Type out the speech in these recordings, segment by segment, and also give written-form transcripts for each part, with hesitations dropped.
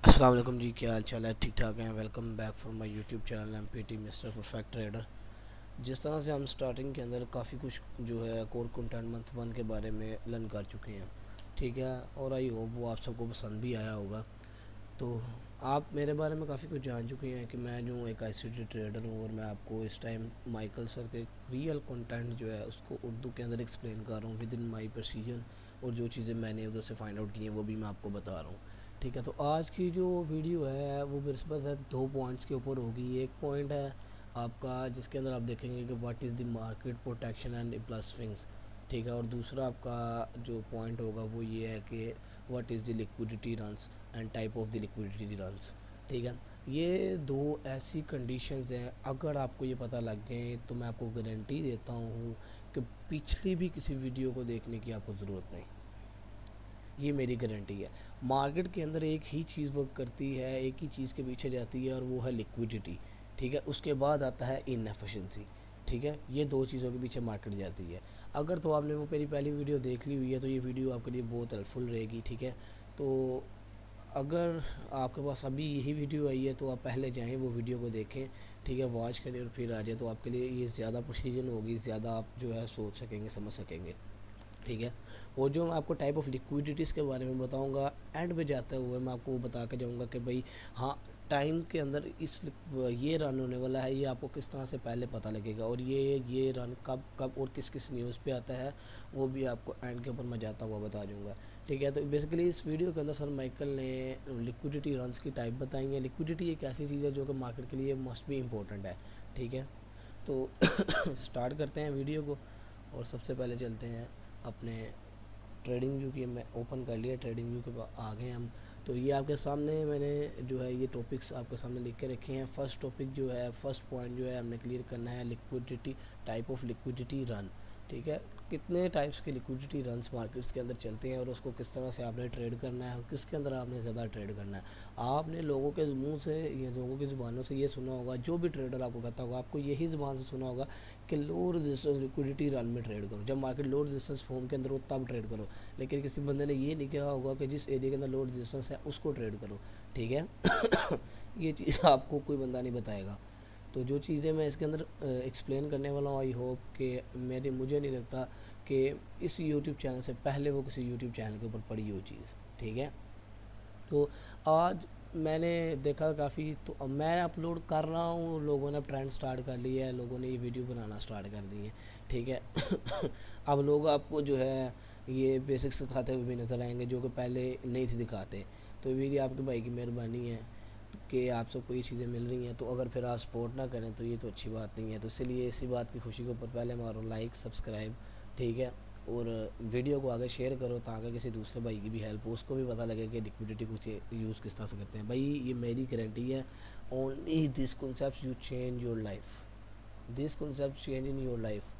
अस्सलाम वालेकुम जी, क्या हाल चाल है? ठीक ठाक हैं। Welcome back from my YouTube channel empty mister perfect trader. जिस तरह से हम स्टार्टिंग के अंदर काफ़ी कुछ जो है कोर कंटेंट मंथ वन के बारे में लर्न कर चुके हैं, ठीक है। और आई होप वो आप सबको पसंद भी आया होगा। तो आप मेरे बारे में काफ़ी कुछ जान चुके हैं कि मैं जो एक आईसीटी ट्रेडर हूँ, और मैं आपको इस टाइम माइकल सर के रियल कंटेंट जो है उसको उर्दू के अंदर एक्सप्लेन कर रहा हूँ विद इन माई प्रोसीजन। और जो चीज़ें मैंने उधर से फाइंड आउट की हैं वो भी मैं आपको बता रहा हूँ, ठीक है। तो आज की जो वीडियो है वो मेरे पास है दो पॉइंट्स के ऊपर होगी। एक पॉइंट है आपका जिसके अंदर आप देखेंगे कि what is the market protection and plus swings, ठीक है। और दूसरा आपका जो पॉइंट होगा वो ये है कि what is the liquidity runs and type of the liquidity runs, ठीक है। ये दो ऐसी कंडीशंस हैं, अगर आपको ये पता लग जाए तो मैं आपको गारंटी देता हूँ कि पिछली भी किसी वीडियो को देखने की आपको ज़रूरत नहीं। ये मेरी गारंटी है। मार्केट के अंदर एक ही चीज़ वर्क करती है, एक ही चीज़ के पीछे जाती है, और वो है लिक्विडिटी, ठीक है। उसके बाद आता है इनएफिशिएंसी, ठीक है। ये दो चीज़ों के पीछे मार्केट जाती है। अगर तो आपने वो मेरी पहली वीडियो देख ली हुई है तो ये वीडियो आपके लिए बहुत हेल्पफुल रहेगी, ठीक है। तो अगर आपके पास अभी यही वीडियो आई है तो आप पहले जाएं वो वीडियो को देखें, ठीक है, वॉच करें और फिर आ जाए, तो आपके लिए ये ज़्यादा प्रोसीजन होगी, ज़्यादा आप जो है सोच सकेंगे, समझ सकेंगे, ठीक है। और जो मैं आपको टाइप ऑफ लिक्विडिटीज़ के बारे में बताऊंगा, एंड पे जाते हुए मैं आपको बता के जाऊंगा कि भाई हाँ, टाइम के अंदर ये रन होने वाला है, ये आपको किस तरह से पहले पता लगेगा, और ये रन कब कब और किस किस न्यूज़ पे आता है वो भी आपको एंड के ऊपर मैं जाता हुआ बता दूंगा, ठीक है। तो बेसिकली इस वीडियो के अंदर सर माइकल ने लिक्विडिटी रन्स की टाइप बताई है। लिक्विडिटी एक ऐसी चीज़ है जो कि मार्केट के लिए मस्ट भी इम्पोर्टेंट है, ठीक है। तो स्टार्ट करते हैं वीडियो को, और सबसे पहले चलते हैं अपने ट्रेडिंग व्यू की। मैं ओपन कर लिया ट्रेडिंग व्यू के आ गए हम। तो ये आपके सामने मैंने जो है ये टॉपिक्स आपके सामने लिख के रखे हैं। फर्स्ट टॉपिक जो है, फर्स्ट पॉइंट जो है हमने क्लियर करना है, liquidity, type of liquidity run, ठीक है। कितने टाइप्स के लिक्विडिटी रन्स मार्केट्स के अंदर चलते हैं और उसको किस तरह से आपने ट्रेड करना है और किसके अंदर आपने ज़्यादा ट्रेड करना है। आपने लोगों के मुंह से, ये लोगों की ज़ुबानों से ये सुना होगा, जो भी ट्रेडर आपको कहता होगा, आपको यही ज़ुबान से सुना होगा कि लो रेजिस्टेंस लिक्विडिटी रन में ट्रेड करो। जब मार्केट लो रेजिस्टेंस फॉर्म के अंदर हो तब ट्रेड करो। लेकिन किसी बंदे ने ये नहीं कहा होगा कि जिस एरिया के अंदर लो रेजिस्टेंस है उसको ट्रेड करो, ठीक है। ये चीज़ आपको कोई बंदा नहीं बताएगा। तो जो चीज़ें मैं इसके अंदर एक्सप्लेन करने वाला हूँ, आई होप कि मुझे नहीं लगता कि इस यूट्यूब चैनल से पहले वो किसी यूट्यूब चैनल के ऊपर पड़ी हो चीज़, ठीक है। तो आज मैंने देखा काफ़ी, तो अब मैं अपलोड कर रहा हूँ, लोगों ने ट्रेंड स्टार्ट कर लिया है, लोगों ने ये वीडियो बनाना स्टार्ट कर दी है, ठीक है। अब लोग आपको जो है ये बेसिक्स सिखाते हुए भी नज़र आएंगे जो कि पहले नहीं थे दिखाते। तो ये भी आपके भाई की मेहरबानी है कि आप सबको ये चीज़ें मिल रही हैं। तो अगर फिर आप सपोर्ट ना करें तो ये तो अच्छी बात नहीं है। तो इसलिए इसी बात की खुशी के ऊपर पहले मारो लाइक सब्सक्राइब, ठीक है। और वीडियो को आगे शेयर करो ताकि किसी दूसरे भाई की भी हेल्प हो, उसको भी पता लगे कि लिक्विडिटी कुछ यूज़ किस तरह से करते हैं। भाई ये मेरी गारंटी है, only this concept you change your life, this concept change in your life.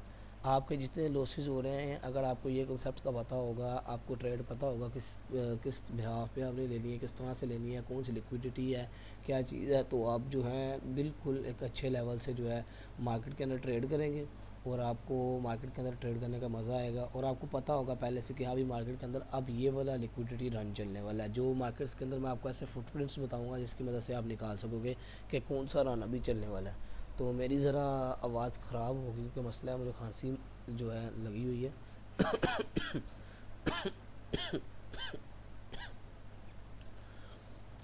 आपके जितने लॉसेस हो रहे हैं, अगर आपको ये कॉन्सेप्ट का पता होगा, आपको ट्रेड पता होगा किस बिहाफ पे आपने लेनी है, किस तरह से लेनी है, कौन सी लिक्विडिटी है, क्या चीज़ है, तो आप जो है बिल्कुल एक अच्छे लेवल से जो है मार्केट के अंदर ट्रेड करेंगे। और आपको मार्केट के अंदर ट्रेड करने का मज़ा आएगा, और आपको पता होगा पहले से कि हाँ भी मार्केट के अंदर अब ये वाला लिक्विडिटी रन चलने वाला है। जो मार्केट्स के अंदर मैं आपको ऐसे फुटप्रिंट्स बताऊंगा जिसकी मदद से आप निकाल सकोगे कि कौन सा रन अभी चलने वाला है। तो मेरी ज़रा आवाज़ ख़राब होगी क्योंकि मसला है, मुझे खांसी जो है लगी हुई है।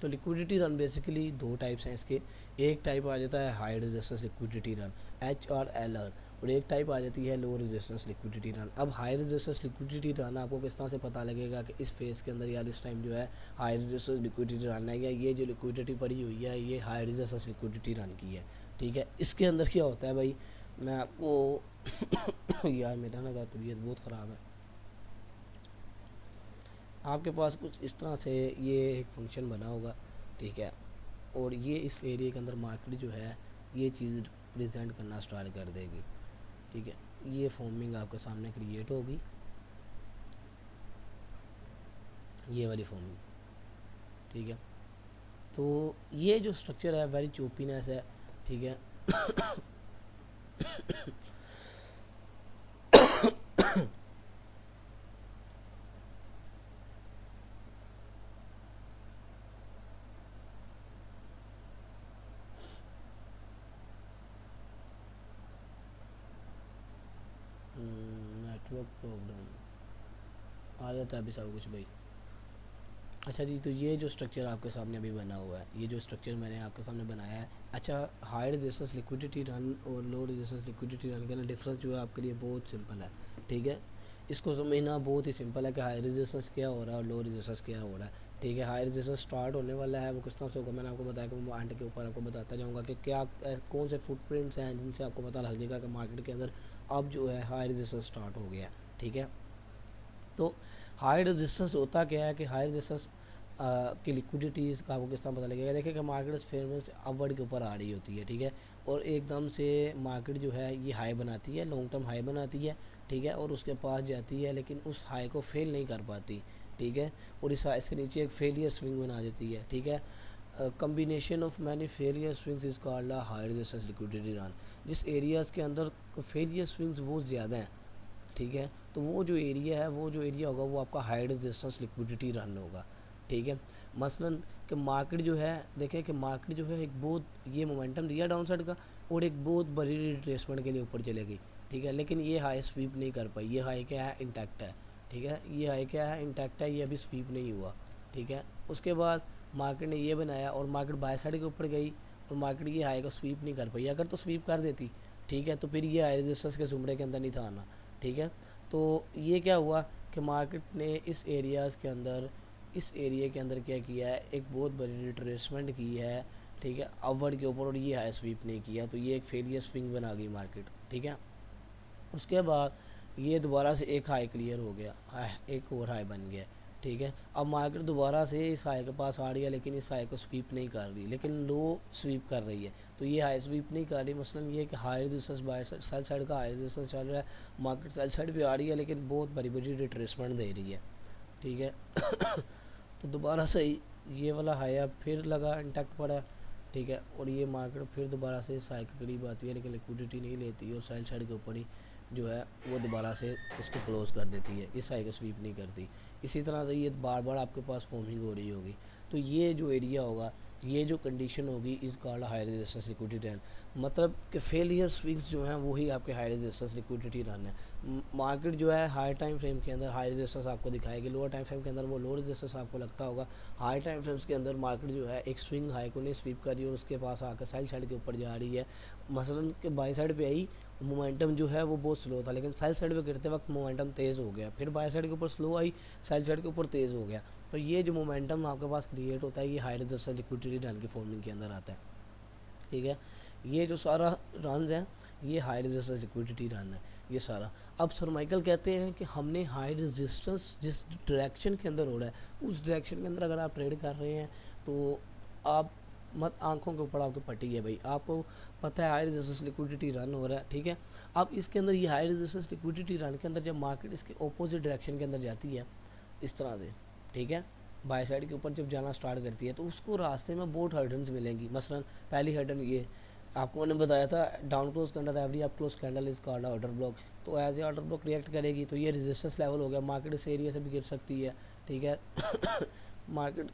तो लिक्विडिटी रन बेसिकली दो टाइप्स हैं इसके। एक टाइप आ जाता है high resistance liquidity run, HRLR, और एक टाइप आ जाती है लो रेजिस्टेंस लिक्विडिटी रन। अब हाई रेजिस्टेंस लिक्विडिटी रन आपको किस तरह से पता लगेगा कि इस फेज़ के अंदर या इस टाइम जो है हाई रेजिस्टेंस लिक्विडिटी रन है, या ये जो लिक्विडिटी पड़ी हुई है ये हाई रेजिस्टेंस लिक्विडिटी रन की है, ठीक है। इसके अंदर क्या होता है भाई, मैं आपको यार मेरा ना तबीयत बहुत ख़राब है। आपके पास कुछ इस तरह से ये एक फंक्शन बना होगा, ठीक है। और ये इस एरिया के अंदर मार्केट जो है ये चीज़ प्रेजेंट करना स्टार्ट कर देगी, ठीक है। ये फॉर्मिंग आपके सामने क्रिएट होगी, ये वाली फॉर्मिंग, ठीक है। तो ये जो स्ट्रक्चर है वेरी चोपीनेस है, ठीक है। नेटवर्क प्रॉब्लम आ जाता है अभी सब कुछ भाई। अच्छा जी, तो ये जो स्ट्रक्चर आपके सामने अभी बना हुआ है, ये जो स्ट्रक्चर मैंने आपके सामने बनाया है, अच्छा हाई रेजिस्टेंस लिक्विडिटी रन और लो रेजिस्टेंस लिक्विडिटी रन का डिफरेंस जो है आपके लिए बहुत सिंपल है, ठीक है। इसको समझना बहुत ही सिंपल है कि हाई रेजिस्टेंस क्या हो रहा है और लो रेजिस्टेंस क्या हो रहा है, ठीक है। हाई रेजिस्टेंस स्टार्ट होने वाला है, वो किस तरह से होगा मैंने आपको बताया कि मैं एंड के ऊपर आपको बताता जाऊँगा कि क्या कौन से फुटप्रिंट्स हैं जिनसे आपको पता लग जाएगा कि मार्केट के अंदर अब जो है हाई रेजिस्टेंस स्टार्ट हो गया, ठीक है। तो हाई रेजिस्टेंस होता क्या है कि हाई रेजिस्टेंस की लिक्विडिटीज़ का आपको किस तरह पता लगेगा। देखिए कि मार्केट फेयरमेंट से अपवर्ड के ऊपर आ रही होती है, ठीक है, और एकदम से मार्केट जो है ये हाई बनाती है, लॉन्ग टर्म हाई बनाती है, ठीक है, और उसके पास जाती है लेकिन उस हाई को फेल नहीं कर पाती, ठीक है, और इस हाई से नीचे एक फेलियर स्विंग बना देती है, ठीक है। Combination of many failure swings is called a high resistance liquidity run. जिस एरियाज़ के अंदर फेलियर स्विंग्स बहुत ज़्यादा हैं, ठीक है, तो वो जो एरिया है, वो जो एरिया होगा वो आपका हाई रेजिस्टेंस लिक्विडिटी रन होगा, ठीक है। मसलन कि मार्केट जो है, देखें कि मार्केट जो है एक बहुत ये मोमेंटम दिया डाउन साइड का और एक बहुत बड़ी रिट्रेसमेंट के लिए ऊपर चले गई, ठीक है, लेकिन ये हाई स्वीप नहीं कर पाई। ये हाई क्या है, इंटैक्ट है, ठीक है, ये हाई क्या है, इंटैक्ट है, ये अभी स्वीप नहीं हुआ, ठीक है। उसके बाद मार्केट ने ये बनाया और मार्केट बाय साइड के ऊपर गई और मार्केट ये हाई को स्वीप नहीं कर पाई। अगर तो स्वीप कर देती, ठीक है, तो फिर ये हाई रेजिस्टेंस के जुमरे के अंदर नहीं था आना, ठीक है। तो ये क्या हुआ कि मार्केट ने इस एरियाज़ के अंदर, इस एरिया के अंदर क्या किया है, एक बहुत बड़ी रिट्रेसमेंट की है, ठीक है, अपवर्ड के ऊपर, और ये हाई स्वीप नहीं किया, तो ये एक फेलियर स्विंग बना गई मार्केट, ठीक है। उसके बाद ये दोबारा से एक हाई क्लियर हो गया, एक और हाई बन गया, ठीक है। अब मार्केट दोबारा से इस हाई के पास आ रही है लेकिन इस हाई को स्वीप नहीं कर रही, लेकिन लो स्वीप कर रही है, तो ये हाई स्वीप नहीं कर रही। मसलन ये कि high resistance bye sell side का हाई रेजिस्टेंस चल रहा है, मार्केट सेल साइड पे आ रही है लेकिन बहुत बड़ी बड़ी रिट्रेसमेंट दे रही है, ठीक है। तो दोबारा से ये वाला हाई अब फिर लगा इंटैक्ट पड़ा, ठीक है, और ये मार्केट फिर दोबारा से इस हाई के करीब आती है लेकिन लिक्विडिटी नहीं लेती और सेल साइड के ऊपर ही जो है वो दोबारा से इसको क्लोज़ कर देती है, इस हाई को स्वीप नहीं करती। इसी तरह से ये बार बार आपके पास फॉर्मिंग हो रही होगी। तो ये जो एरिया होगा, ये जो कंडीशन होगी इस called high resistance liquidity run, मतलब कि फेलियर स्विंग्स जो हैं वही आपके हाई रेजिस्टेंस लिक्विडिटी रन है। मार्केट जो है हाई टाइम फ्रेम के अंदर हाई रेजिस्टेंस आपको दिखाएगी, लोअर टाइम फ्रेम के अंदर वो लो रेजिस्टेंस आपको लगता होगा। हाई टाइम फ्रेम्स के अंदर मार्केट जो है एक स्विंग हाई को नहीं स्वीप कर रही और उसके पास आकर सेल साइड के ऊपर जा रही है। मसलन के बाई साइड पे आई, मोमेंटम जो है वो बहुत स्लो था लेकिन सेल साइड पे गिरते वक्त मोमेंटम तेज़ हो गया, फिर बाई साइड के ऊपर स्लो आई, सेल साइड के ऊपर तेज़ हो गया। तो ये जो मोमेंटम आपके पास क्रिएट होता है ये हाई रेजिस्टेंस लिक्विडिटी रन की फॉर्मिंग के अंदर आता है, ठीक है। ये जो सारा रन है ये हाई रेजिस्टेंस लिक्विडिटी रन है ये सारा। अब सर माइकल कहते हैं कि हमने हाई रेजिस्टेंस जिस डायरेक्शन के अंदर हो रहा है उस डायरेक्शन के अंदर अगर आप ट्रेड कर रहे हैं तो आप मत आंखों के ऊपर आपके पटी है भाई, आपको पता है हाई रेजिस्टेंस लिक्विडिटी रन हो रहा है, ठीक है। अब इसके अंदर ये हाई रेजिस्टेंस लिक्विडिटी रन के अंदर जब मार्केट इसके ऑपोजिट डायरेक्शन के अंदर जाती है इस तरह से, ठीक है, बाय साइड के ऊपर जब जाना स्टार्ट करती है तो उसको रास्ते में बहुत हर्डन्स मिलेंगी। मसलन पहली हर्डन ये आपको मैंने बताया था, down close candle every up close candle is called order block, तो as a order block react करेगी तो ये रेजिस्टेंस लेवल हो गया, मार्केट इस एरिया से भी गिर सकती है, ठीक है। मार्केट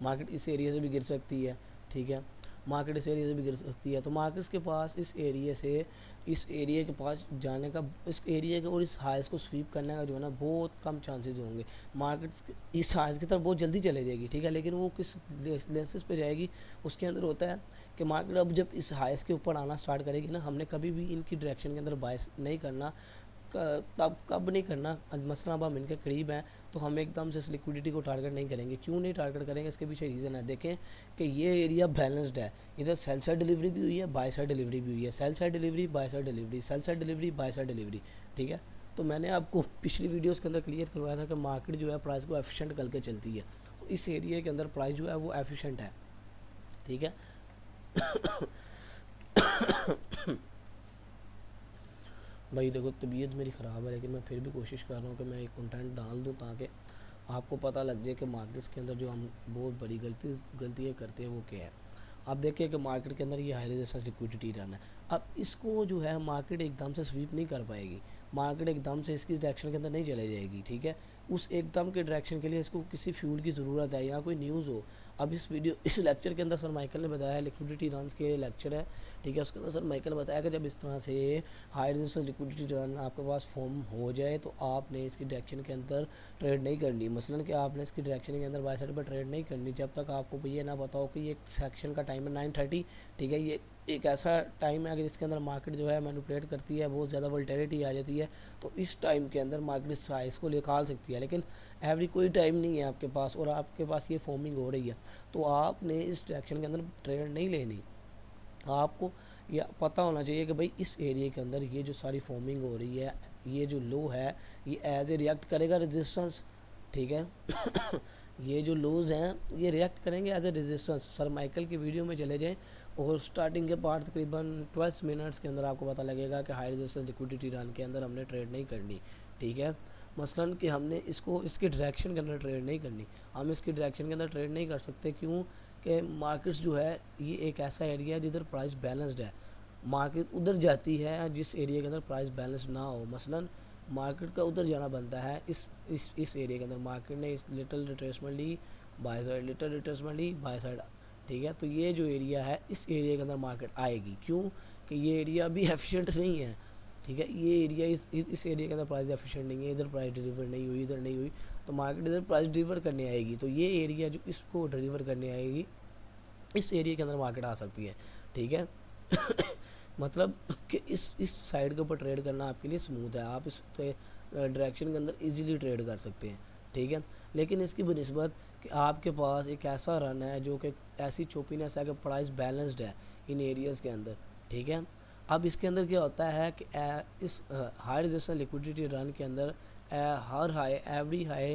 मार्केट इस एरिया से भी गिर सकती है, ठीक है, मार्केट इस एरिया से भी गिर सकती है। तो मार्केट्स के पास इस एरिया से इस एरिया के पास जाने का, इस एरिया के और इस हाइस को स्वीप करने का जो है ना बहुत कम चांसेस होंगे। मार्केट इस हाइस की तरफ बहुत जल्दी चले जाएगी, ठीक है, लेकिन वो किस लेंसेज पे जाएगी उसके अंदर होता है कि मार्केट अब जब इस हाइस के ऊपर आना स्टार्ट करेगी ना, हमने कभी भी इनकी डायरेक्शन के अंदर बायस नहीं करना। तब कब नहीं करना, मसला अब हम इनके करीब हैं तो हम एकदम से इस लिक्विडिटी को टारगेट नहीं करेंगे। क्यों नहीं टारगेट करेंगे, इसके पीछे रीज़न है। देखें कि ये एरिया बैलेंस्ड है, इधर सेल साइड डिलीवरी भी हुई है, बाय साइड डिलीवरी भी हुई है, cell side delivery, bye side delivery, cell side delivery, bye side delivery, ठीक है। तो मैंने आपको पिछली वीडियोज़ के अंदर क्लियर करवाया था कि मार्केट जो है प्राइस को एफिशिएंट करके चलती है, तो इस एरिया के अंदर प्राइस जो है वो एफिशिएंट है, ठीक है। भाई देखो तबीयत मेरी ख़राब है लेकिन मैं फिर भी कोशिश कर रहा हूँ कि मैं एक कंटेंट डाल दूँ ताकि आपको पता लग जाए कि मार्केट्स के अंदर जो हम बहुत बड़ी गलतियाँ करते हैं वो क्या है। आप देखिए कि मार्केट के अंदर ये हाई रेजिस्टेंस लिक्विडिटी रन है, अब इसको जो है मार्केट एकदम से स्वीप नहीं कर पाएगी, मार्केट एकदम से इसकी डायरेक्शन के अंदर नहीं चले जाएगी, ठीक है। उस एकदम के डायरेक्शन के लिए इसको किसी फ्यूल की ज़रूरत है या कोई न्यूज़ हो। अब इस लेक्चर के अंदर सर माइकल ने बताया, लिक्विडिटी रन के लेक्चर है, ठीक है। उसके अंदर सर माइकल ने बताया कि जब इस तरह से हाई रेजिस्टेंस लिक्विडिटी रन आपके पास फॉर्म हो जाए तो आपने इसकी डायरेक्शन के अंदर ट्रेड नहीं करनी। मसलन कि आपने इसकी डायरेक्शन के अंदर बाय साइड पर ट्रेड नहीं करनी जब तक आपको ये ना बताओ कि ये सेक्शन का टाइम है 9:30, ठीक है। ये एक ऐसा टाइम है कि जिसके अंदर मार्केट जो है मैनिपुलेट करती है, बहुत ज़्यादा वोलेटिलिटी आ जाती है, तो इस टाइम के अंदर मार्केट इस साइज़ को निकाल सकती है। लेकिन एवरी कोई टाइम नहीं है आपके पास और आपके पास ये फॉर्मिंग हो रही है, तो आपने इस डायरेक्शन के अंदर ट्रेड नहीं लेनी। आपको यह पता होना चाहिए कि भाई इस एरिया के अंदर ये जो सारी फॉर्मिंग हो रही है, ये जो लो है ये एज ए रिएक्ट करेगा रेजिस्टेंस, ठीक है। ये जो लोज हैं ये रिएक्ट करेंगे as a resistance. Sir Michael की वीडियो में चले जाएं और स्टार्टिंग के पार्ट तकरीबन 12 मिनट्स के अंदर आपको पता लगेगा कि हाई रेजिस्टेंस लिक्विडिटी रन के अंदर हमने ट्रेड नहीं करनी, ठीक है। मसलन कि हमने इसको इसकी डायरेक्शन के अंदर ट्रेड नहीं करनी। हम इसकी डायरेक्शन के अंदर ट्रेड नहीं कर सकते, क्यों कि मार्केट्स जो है ये एक ऐसा एरिया है जिधर प्राइस बैलेंस्ड है। मार्केट उधर जाती है जिस एरिया के अंदर प्राइस बैलेंस ना हो। मसलन मार्केट का उधर जाना बनता है इस एरिया के अंदर। मार्केट ने इस लिटिल रिट्रेसमेंट ली बाय साइड, लिटिल रिट्रेसमेंट ली बाय साइड, ठीक है। तो ये जो एरिया है इस एरिया के अंदर मार्केट आएगी, क्यों कि ये एरिया भी एफिशिएंट नहीं है, ठीक है। ये एरिया इस एरिया के अंदर प्राइस एफिशिएंट नहीं है, इधर प्राइस डिलीवर नहीं हुई, इधर नहीं हुई, तो मार्केट इधर प्राइस डिलीवर करने आएगी। तो ये एरिया जो इसको डिलीवर करने आएगी इस एरिया के अंदर मार्केट आ सकती है, ठीक है। मतलब कि इस साइड के ऊपर ट्रेड करना आपके लिए स्मूथ है, आप इस डायरेक्शन के अंदर इजीली ट्रेड कर सकते हैं, ठीक है। लेकिन इसकी बनिस्बत कि आपके पास एक ऐसा रन है जो कि ऐसी चोपीनेस है कि प्राइस बैलेंस्ड है इन एरियाज़ के अंदर, ठीक है। अब इसके अंदर क्या होता है कि इस हाई रेजिस्टेंस लिक्विडिटी रन के अंदर हर high every high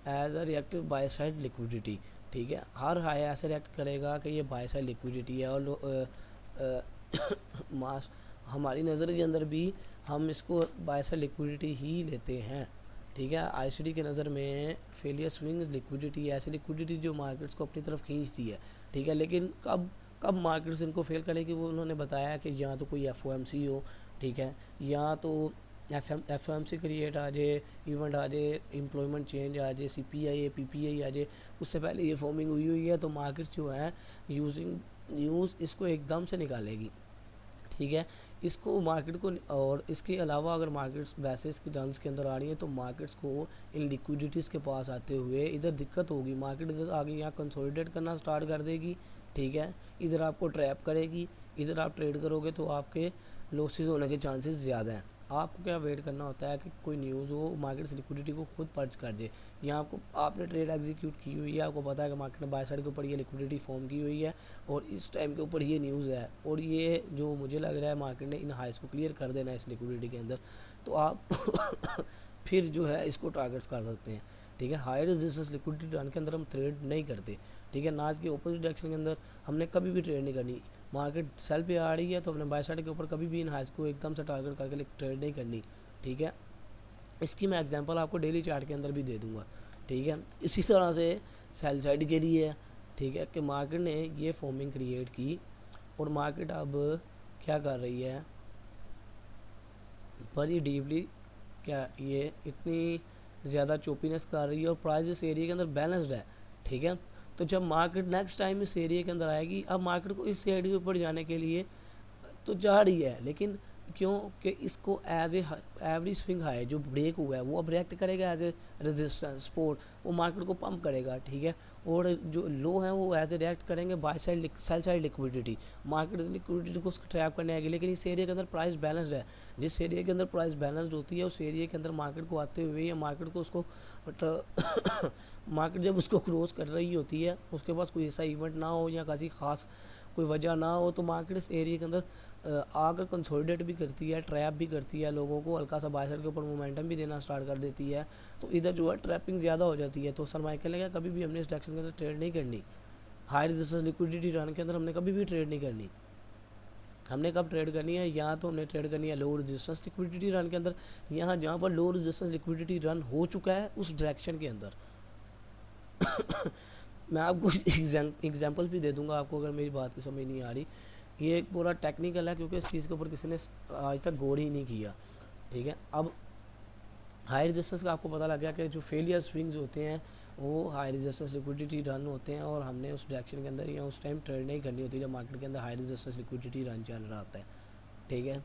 as a reactive buy side liquidity, ठीक है। हर हाई ऐसे रिएक्ट करेगा कि ये बाय साइड लिक्विडिटी है और मास हमारी नज़र के अंदर भी हम इसको बाय साइड लिक्विडिटी ही लेते हैं, ठीक है। आईसीडी के नज़र में फेलियर स्विंग लिक्विडिटी ऐसी लिक्विडिटी जो मार्केट्स को अपनी तरफ खींचती है, ठीक है। लेकिन कब कब मार्केट्स इनको फेल करेगी वो उन्होंने बताया कि या तो कोई एफओएमसी हो, ठीक है, या तो एफओएमसी क्रिएट आ जाए, इवेंट आ जाए, एम्प्लॉयमेंट चेंज आ जाए, सीपीआई पीपीआई आ जाए, उससे पहले ये फॉर्मिंग हुई है, तो मार्केट्स जो है यूजिंग न्यूज़ इसको एकदम से निकालेगी, ठीक है। इसको मार्केट को और इसके अलावा अगर मार्केट्स वैसे इसके रन्स के अंदर आ रही हैं तो मार्केट्स को इन लिक्विडिटीज़ के पास आते हुए इधर दिक्कत होगी। मार्केट इधर आगे यहाँ कंसोलिडेट करना स्टार्ट कर देगी, ठीक है। इधर आपको ट्रैप करेगी, इधर आप ट्रेड करोगे तो आपके लॉसेस होने के चांसेस ज़्यादा हैं। आपको क्या वेट करना होता है कि कोई न्यूज़ हो, मार्केट लिक्विडिटी को खुद पर्च कर दे। यहाँ आपने ट्रेड एग्जीक्यूट की हुई है, आपको पता है कि मार्केट ने बाय साइड के ऊपर ये लिक्विडिटी फॉर्म की हुई है और इस टाइम के ऊपर ये न्यूज़ है और ये जो मुझे लग रहा है मार्केट ने इन हाइस को क्लियर कर देना है इस लिक्विडिटी के अंदर, तो आप फिर जो है इसको टारगेट्स कर सकते हैं, ठीक है। हाई रेजिस्टेंस लिक्विडिटी रन के अंदर हम ट्रेड नहीं करते, ठीक है। ना इसके अपोजिट डायरेक्शन के अंदर हमने कभी भी ट्रेड नहीं करनी। मार्केट सेल पे आ रही है तो हमने बाय साइड के ऊपर कभी भी इन हाइस को एकदम से टारगेट करके ट्रेड नहीं करनी, ठीक है। इसकी मैं एग्जांपल आपको डेली चार्ट के अंदर भी दे दूंगा, ठीक है। इसी तरह से सेल साइड के लिए है, ठीक है, कि मार्केट ने ये फॉर्मिंग क्रिएट की और मार्केट अब क्या कर रही है, बड़ी डीपली क्या ये इतनी ज़्यादा चोपीनेस कर रही है और प्राइस इस एरिया के अंदर बैलेंस्ड है, ठीक है। तो जब मार्केट नेक्स्ट टाइम इस एरिया के अंदर आएगी, अब मार्केट को इस एरिया के ऊपर जाने के लिए तो जा रही है, लेकिन क्यों कि इसको as a every swing high जो ब्रेक हुआ है वो अब रिएक्ट करेगा एज ए रेजिस्टेंस सपोर्ट, वो मार्केट को पंप करेगा, ठीक है। और जो लो है वो एज ए रिएक्ट करेंगे buy side sell side liquidity, market liquidity को उसको ट्रैप करने आएगी। लेकिन इस एरिया के अंदर प्राइस बैलेंस्ड है, जिस एरिया के अंदर प्राइस बैलेंस्ड होती है उस एरिया के अंदर मार्केट को आते हुए या मार्केट को उसको मार्केट जब उसको क्रॉस कर रही होती है उसके पास कोई ऐसा इवेंट ना हो या किसी खास कोई वजह ना हो, तो मार्केट इस एरिया के अंदर आकर कंसोलिडेट भी करती है, ट्रैप भी करती है, लोगों को हल्का सा बाय साइड के ऊपर मोमेंटम भी देना स्टार्ट कर देती है, तो इधर जो है ट्रैपिंग ज़्यादा हो जाती है। तो सर माइकल ने कहा कभी भी हमने इस डायरेक्शन के अंदर ट्रेड नहीं करनी। हाई रेजिस्टेंस लिक्विडिटी रन के अंदर हमने कभी भी ट्रेड नहीं करनी। हमने कब ट्रेड करनी है, यहाँ तो हमने ट्रेड करनी है लो रेजिस्टेंस लिक्विडिटी रन के अंदर, यहाँ जहाँ पर लो रेजिस्टेंस लिक्विडिटी रन हो चुका है उस डायरेक्शन के अंदर। मैं आपको एग्जांपल्स भी दे दूंगा आपको अगर मेरी बात की समझ नहीं आ रही। ये एक पूरा टेक्निकल है क्योंकि इस चीज़ के ऊपर किसी ने आज तक गौर ही नहीं किया, ठीक है। अब हाई रेजिस्टेंस का आपको पता लग गया कि जो फेलियर स्विंग्स होते हैं वो हाई रेजिस्टेंस लिक्विडिटी रन होते हैं, और हमने उस डायरेक्शन के अंदर या उस टाइम ट्रेड नहीं करनी होती जब मार्केट के अंदर हाई रेजिस्टेंस लिक्विडिटी रन चल रहा होता है। ठीक है,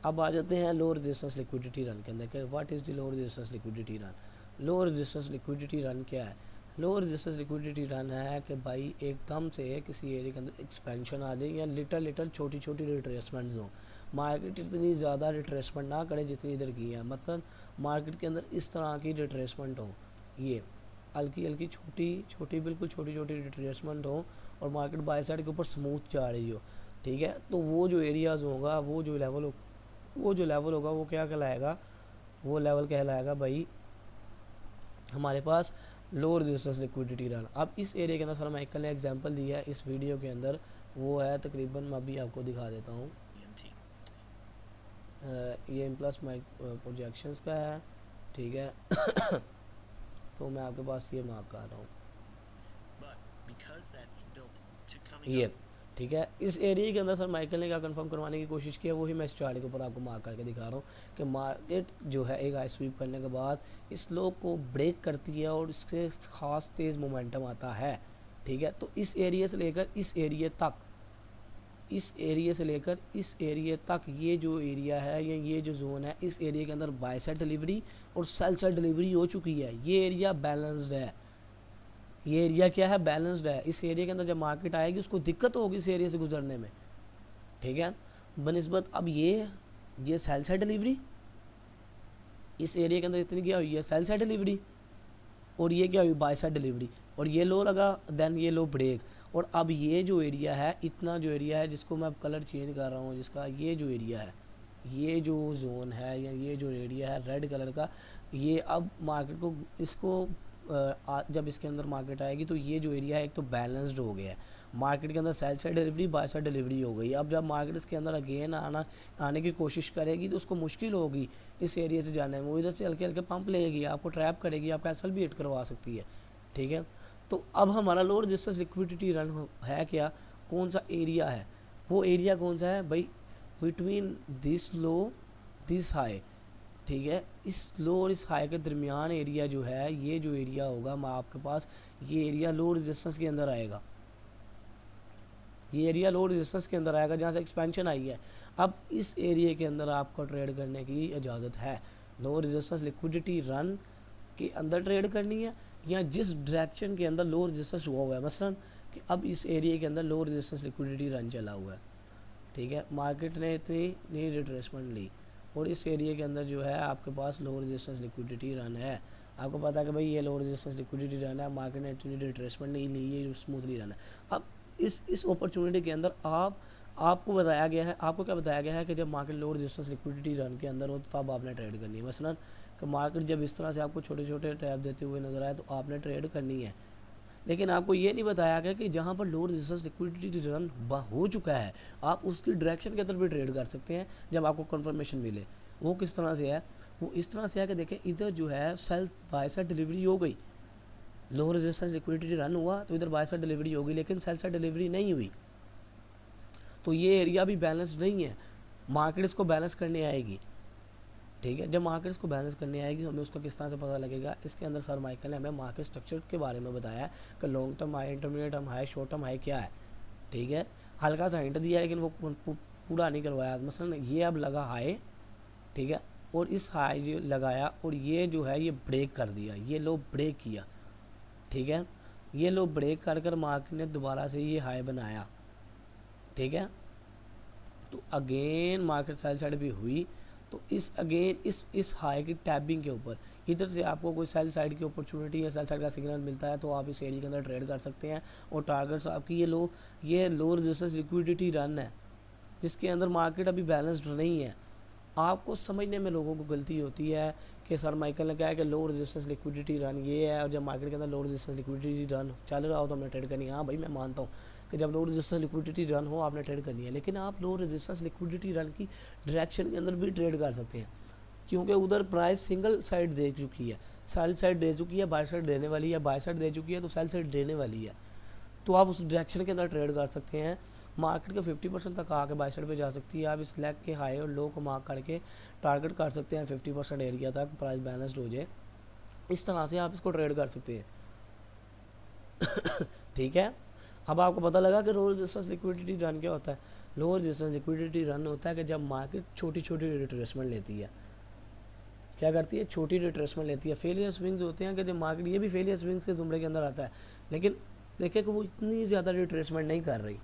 अब आ जाते हैं लो रेजिस्टेंस लिक्विडिटी रन के अंदर कि what is the low resistance liquidity run. Low resistance liquidity run क्या है? लो रेजिस्टेंस लिक्विडिटी रन है कि भाई एकदम से किसी एरिया के अंदर एक्सपेंशन आ जाए या लिटल छोटी छोटी रिट्रेसमेंट्स हों। मार्केट इतनी ज़्यादा रिट्रेसमेंट ना करे जितनी इधर की है, मतलब मार्केट के अंदर इस तरह की रिट्रेसमेंट हो, ये हल्की हल्की छोटी छोटी बिल्कुल छोटी छोटी रिट्रेसमेंट हो और मार्केट बाय साइड के ऊपर स्मूथ जा रही हो। ठीक है, तो वो जो एरियाज़ होगा, वो जो लेवल होगा वो क्या कहलाएगा? वो लेवल कहलाएगा भाई हमारे पास लो रेजिस्टेंस लिक्विडिटी रन। अब इस एरिया के अंदर सर माइकल ने एग्जांपल दिया है इस वीडियो के अंदर, वो है तकरीबन, मैं अभी आपको दिखा देता हूँ। ये इम्प्लस माइक प्रोजेक्शंस का है। ठीक है तो मैं आपके पास ये मार्क कर रहा हूँ, ये ठीक है। इस एरिया के अंदर सर माइकल ने क्या कंफर्म करवाने की कोशिश की है, वही मैं इस चार्ट के ऊपर आपको मार्क करके दिखा रहा हूँ कि मार्केट जो है एक हाई स्वीप करने के बाद इस लो को ब्रेक करती है और इससे ख़ास तेज़ मोमेंटम आता है। ठीक है, तो इस एरिया से लेकर इस एरिया तक ये जो एरिया है या ये जो जोन है, इस एरिया के अंदर बाय साइड डिलीवरी और सेल साइड डिलीवरी हो चुकी है। ये एरिया बैलेंस्ड है, ये एरिया क्या है? बैलेंस्ड है। इस एरिया के अंदर जब मार्केट आएगी उसको दिक्कत होगी इस एरिया से गुजरने में। ठीक है, बनिस्बत अब ये सेल साइड डिलीवरी इस एरिया के अंदर इतनी क्या हुई है? सेल साइड डिलीवरी, और ये क्या हुई? बाय साइड डिलीवरी, और ये लो लगा, देन ये लो ब्रेक। और अब ये जो एरिया है, इतना जो एरिया है जिसको मैं अब कलर चेंज कर रहा हूँ, जिसका ये जो एरिया है, ये जो जोन है या ये जो एरिया है रेड कलर का, ये अब मार्केट को इसको जब इसके अंदर मार्केट आएगी तो ये जो एरिया है एक तो बैलेंस्ड हो गया है, मार्केट के अंदर cell side delivery bye side delivery हो गई। अब जब मार्केट इसके अंदर अगेन आने की कोशिश करेगी तो उसको मुश्किल होगी इस एरिया से जाने में, वो इधर से हल्के हल्के पंप लेगी, आपको ट्रैप करेगी, आप कैंसल भी हिट करवा सकती है। ठीक है, तो अब हमारा लो रेजिस्टेंस लिक्विडिटी रन है क्या? कौन सा एरिया है? वो एरिया कौन सा है भाई? Between this low this high. ठीक है, इस लो और इस हाई के दरमियान एरिया जो है, ये जो एरिया होगा आपके पास, ये एरिया लो रेजिस्टेंस के अंदर आएगा, ये एरिया लो रेजिस्टेंस के अंदर आएगा जहाँ से एक्सपेंशन आई है। अब इस एरिया के अंदर आपको ट्रेड करने की इजाज़त है। लो रेजिस्टेंस लिक्विडिटी रन के अंदर ट्रेड करनी है या जिस डायरेक्शन के अंदर लो रेजिस्टेंस हुआ है, मसलन कि अब इस एरिया के अंदर लो रेजिस्टेंस लिक्विडिटी रन चला हुआ है। ठीक है, मार्केट ने इतनी नई रिट्रेसमेंट ली और इस एरिया के अंदर जो है आपके पास लो रेजिस्टेंस लिक्विडिटी रन है। आपको पता है कि भाई ये लो रेजिस्टेंस लिक्विडिटी रन है, मार्केट ने इतनी रिट्रेसमेंट नहीं ली, ये स्मूथली रन है। अब इस अपॉर्चुनिटी के अंदर आपको बताया गया है, आपको क्या बताया गया है कि जब market low resistance liquidity run के अंदर हो तो तब आपने ट्रेड करनी है। मसलन कि मार्केट जब इस तरह से आपको छोटे छोटे ट्रैप देते हुए नजर आए तो आपने ट्रेड करनी है, लेकिन आपको ये नहीं बताया गया कि जहाँ पर लो रेजिस्टेंस लिक्विडिटी रन हो चुका है आप उसकी डायरेक्शन के अंदर भी ट्रेड कर सकते हैं जब आपको कंफर्मेशन मिले। वो किस तरह से है? वो इस तरह से है कि देखें इधर जो है सेल बाय साइड डिलीवरी हो गई, लो रेजिस्टेंस लिक्विडिटी रन हुआ तो इधर बाय साइड डिलीवरी होगी, लेकिन सेल साइड डिलीवरी नहीं हुई, तो ये एरिया भी बैलेंस नहीं है। मार्केट इसको बैलेंस करने आएगी। ठीक है, जब मार्केट इसको बैलेंस करने आएगी हमें उसका किस तरह से पता लगेगा? इसके अंदर सर माइकल ने हमें मार्केट स्ट्रक्चर के बारे में बताया है कि long term high, intermediate term high, short term high क्या है। ठीक है, हल्का सा हिंट दिया लेकिन वो पूरा नहीं करवाया। मसलन ये अब लगा हाई, ठीक है, और इस हाई जो लगाया और ये जो है ये ब्रेक कर दिया, ये लो ब्रेक किया। ठीक है, ये लो ब्रेक कर कर मार्केट ने दोबारा से ये हाई बनाया। ठीक है, तो अगेन मार्केट सेल साइड भी हुई, तो इस अगेन इस हाई की टैबिंग के ऊपर इधर से आपको कोई सेल साइड की अपॉर्चुनिटी या सेल साइड का सिग्नल मिलता है तो आप इस एरिया के अंदर ट्रेड कर सकते हैं। और टारगेट्स आपकी ये लो रेजिस्टेंस लिक्विडिटी रन है जिसके अंदर मार्केट अभी बैलेंस्ड नहीं है। आपको समझने में लोगों को गलती होती है कि सर माइकल ने कहा है कि लो रेजिस्टेंस लिक्विडिटी रन ये है, और जब मार्केट के अंदर लो रेजिस्टेंस लिक्विडिटी रन चल रहा हो तो हमने ट्रेड करनी है। हाँ भाई, मैं मानता हूँ कि जब लो रेजिस्टेंस लिक्विडिटी रन हो आपने ट्रेड करनी है, लेकिन आप लो रेजिस्टेंस लिक्विडिटी रन की डायरेक्शन के अंदर भी ट्रेड कर सकते हैं, क्योंकि उधर प्राइस सिंगल साइड दे चुकी है, सेल साइड दे चुकी है, बाय साइड देने वाली है, बाय साइड दे चुकी है तो सेल साइड देने वाली है, तो आप उस डायरेक्शन के अंदर ट्रेड कर सकते हैं। मार्केट के 50% तक आके बाय साइड पे जा सकती है। आप इस लेग के हाई और लो को मार्क करके टारगेट कर सकते हैं 50% एरिया तक, प्राइस बैलेंस्ड हो जाए, इस तरह से आप इसको ट्रेड कर सकते हैं। ठीक है, अब आपको पता लगा कि लो रेजिस्टेंस लिक्विडिटी रन क्या होता है। लो रेजिस्टेंस लिक्विडिटी रन होता है कि जब मार्केट छोटी छोटी रिट्रेसमेंट लेती है। क्या करती है? छोटी रिट्रेसमेंट लेती है। फेलियर स्विंग्स होते हैं कि जब मार्केट, ये भी फेलियर स्विंग्स के जुमरे के अंदर आता है, लेकिन देखिए कि वो इतनी ज़्यादा रिट्रेसमेंट नहीं कर रही।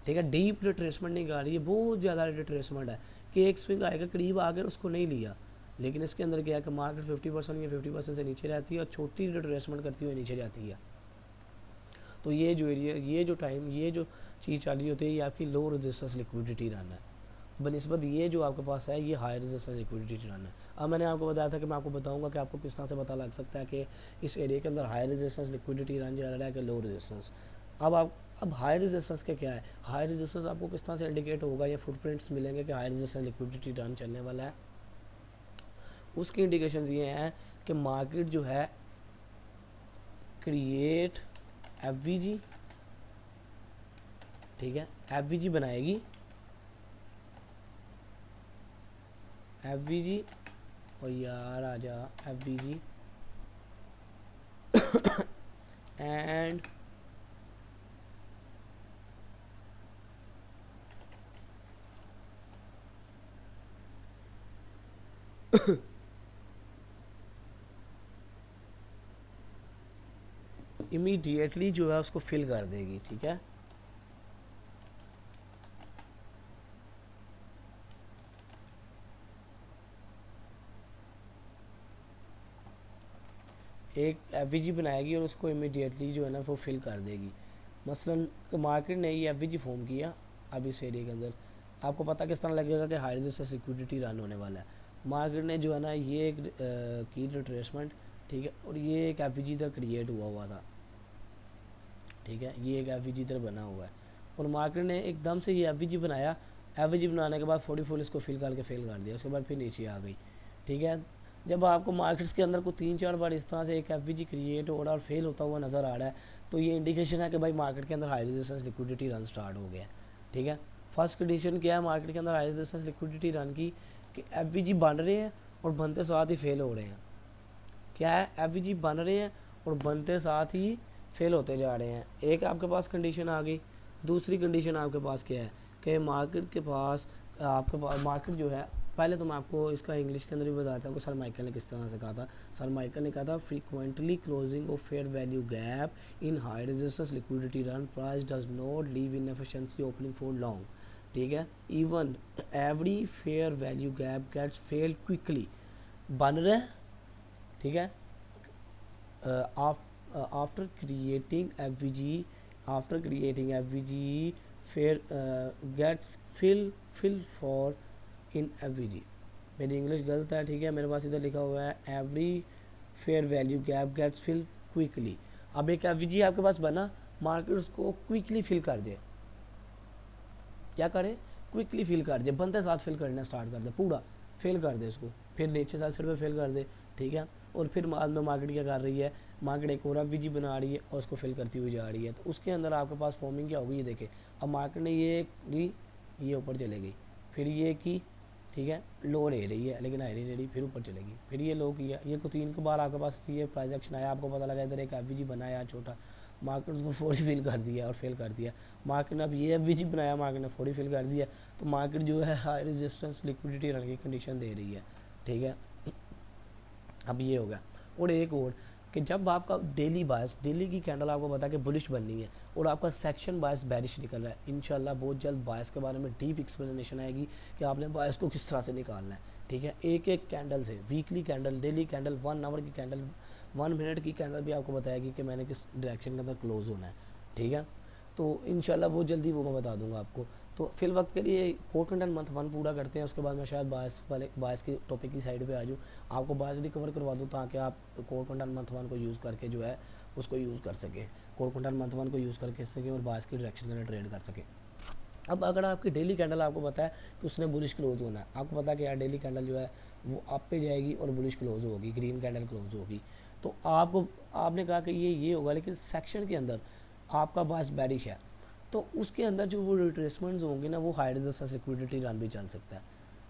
ठीक है, डीप रिट्रेसमेंट नहीं कर रही है, बहुत ज़्यादा रिट्रेसमेंट है कि एक स्विंग आएगा करीब आकर उसको नहीं लिया। लेकिन इसके अंदर क्या है कि मार्केट 50% या 50% से नीचे रहती है और छोटी रिट्रेसमेंट करती हुई नीचे जाती है। तो ये जो एरिया, ये जो टाइम, ये जो चीज़ चल रही होती है, ये आपकी लो रेजिस्टेंस लिक्विडिटी रन है। बनिस्बत ये जो आपके पास है, ये हाई रेजिस्टेंस लिक्विडिटी रन है। अब मैंने आपको बताया था कि मैं आपको बताऊंगा कि आपको किस तरह से पता लग सकता है कि इस एरिया के अंदर हाई रेजिस्टेंस लिक्विडिटी रन चल रहा है कि लो रेजिस्टेंस। अब हाई रेजिस्टेंस के क्या है? हाई रेजिस्टेंस आपको किस तरह से इंडिकेट होगा, या फुटप्रिंट्स मिलेंगे कि हाई रेजिस्टेंस लिक्विडिटी रन चलने वाला है। उसकी इंडिकेशंस ये हैं कि मार्केट जो है क्रिएट एफवीजी, ठीक है, एफवीजी बनाएगी, एफवीजी, और यार आजा एफवीजी एंड इमीडिएटली जो है उसको फिल कर देगी। ठीक है, एक एफवीजी बनाएगी और उसको इमीडिएटली जो है ना वो फिल कर देगी। मसलन मार्केट ने ये एफवीजी फॉर्म किया, अब इस एरिया के अंदर आपको पता किस तरह लगेगा कि हाई रेजिस्टेंस लिक्विडिटी रन होने वाला है। मार्केट ने जो है ना ये एक की रिट्रेसमेंट, ठीक है, और ये एक एफवीजी इधर क्रिएट हुआ था। ठीक है, ये एक एफवीजी इधर बना हुआ है और मार्केट ने एकदम से ये एफवीजी बनाया। एफवीजी बनाने के बाद 44 इसको फिल करके फेल कर दिया, उसके बाद फिर नीचे आ गई। ठीक है, जब आपको मार्केट्स के अंदर को 3-4 बार इस तरह से एक एफवीजी क्रिएट हो रहा है और फेल होता हुआ नज़र आ रहा है, तो ये इंडिकेशन है कि भाई मार्केट के अंदर high resistance liquidity run start हो गया है। ठीक है, फर्स्ट कंडीशन क्या है मार्केट के अंदर हाई रेजिस्टेंस लिक्विडिटी रन की, कि एफवीजी बन रहे हैं और बनते साथ ही फेल हो रहे हैं। क्या है? एफवीजी बन रहे हैं और बनते साथ ही फेल होते जा रहे हैं। एक आपके पास कंडीशन आ गई। दूसरी कंडीशन आपके पास क्या है कि मार्केट के पास, आपके पास मार्केट जो है, पहले तो मैं आपको इसका इंग्लिश के अंदर भी बताता हूँ कि सर माइकल ने किस तरह से कहा था। सर माइकल ने कहा था frequently closing of fair value gap in high resistance liquidity run, price does not leave inefficiency opening for long. ठीक है, even every fair value gap gets filled quickly. बन रहे हैं, ठीक है, after creating FVG fair gets fill for in FVG। मेरी English गलत है, ठीक है, मेरे पास इधर लिखा हुआ है every fair value gap gets fill quickly. अब एक FVG आपके पास बना, मार्केट उसको क्विकली फिल कर दे। क्या करे? क्विकली फिल कर दे, बनते साथ फिल करना स्टार्ट कर दे, पूरा फेल कर दे उसको, फिर नीचे साइड पे फेल कर दे। ठीक है, और फिर बाद में मार्केट क्या कर रही है, मार्केट एक और एफवीजी बना रही है और उसको फिल करती हुई जा रही है। तो उसके अंदर आपके पास फॉर्मिंग क्या होगी, ये देखें। अब मार्केट ने ये ली, ये ऊपर चले गई, फिर ये की, ठीक है, लो ले रही है लेकिन हाई नहीं ले रही, फिर ऊपर चलेगी, फिर ये लो किया, ये को 3 बार आपके पास ये प्राइस एक्शन आया, आपको पता लगा इधर एक एफवीजी बनाया छोटा, मार्केट उसको 40 फिल कर दिया और फेल कर दिया। मार्केट ने अब ये एफवीजी बनाया, मार्केट ने 40 फिल कर दिया, तो मार्केट जो है हाई रेजिस्टेंस लिक्विडिटी रन की कंडीशन दे रही है। ठीक है, अब ये हो गया। और एक और कि जब आपका डेली बायस, डेली की कैंडल आपको पता है कि बुलिश बननी है और आपका सेक्शन बायस बैरिश निकल रहा है, इंशाल्लाह बहुत जल्द बायस के बारे में डीप एक्सप्लेनेशन आएगी कि आपने बायस को किस तरह से निकालना है। ठीक है, एक एक कैंडल से, weekly candle, daily candle, 1 hour की कैंडल, 1 मिनट की कैंडल भी आपको बताएगी कि मैंने किस डायरेक्शन के अंदर क्लोज होना है। ठीक है, तो इंशाल्लाह बहुत जल्दी वो मैं बता दूंगा आपको। तो फिल वक्त के लिए कोर कंटेंट मंथ 1 पूरा करते हैं, उसके बाद मैं शायद बायस की टॉपिक की साइड पे आ जाऊँ, आपको बायस रिकवर करवा दूँ ताकि आप कोर कंटेंट मंथ 1 को यूज़ करके जो है उसको यूज़ कर सकें, कोर कंटेंट मंथ 1 को यूज़ करके सकें और बायस की डायरेक्शन के अंदर ट्रेड कर सकें। अब अगर आपकी डेली कैंडल आपको पता है कि उसने बुलिश क्लोज होना है, आपको पता है कि यार डेली कैंडल जो है वो अप पे जाएगी और बुलिश क्लोज होगी, ग्रीन कैंडल क्लोज होगी, तो आपने कहा कि ये होगा, लेकिन सेक्शन के अंदर आपका बायस बैरिश है, तो उसके अंदर जो वो रिट्रेसमेंट्स होंगे ना, वो हाई रेजिस्टेंस लिक्विडिटी रन भी चल सकता है।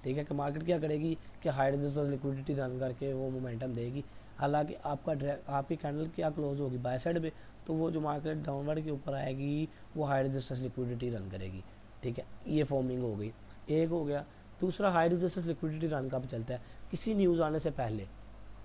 ठीक है, कि मार्केट क्या करेगी कि हाई रेजिस्टेंस लिक्विडिटी रन करके वो मोमेंटम देगी। हालांकि आपकी कैंडल क्या क्लोज होगी बाय साइड पे, तो वो जो मार्केट डाउनवर्ड के ऊपर आएगी वो हाई रेजिस्टेंस लिक्विडिटी रन करेगी। ठीक है, ये फॉर्मिंग हो गई, एक हो गया। दूसरा, हाई रेजिस्टेंस लिक्विडिटी रन कब चलता है? किसी न्यूज़ आने से पहले।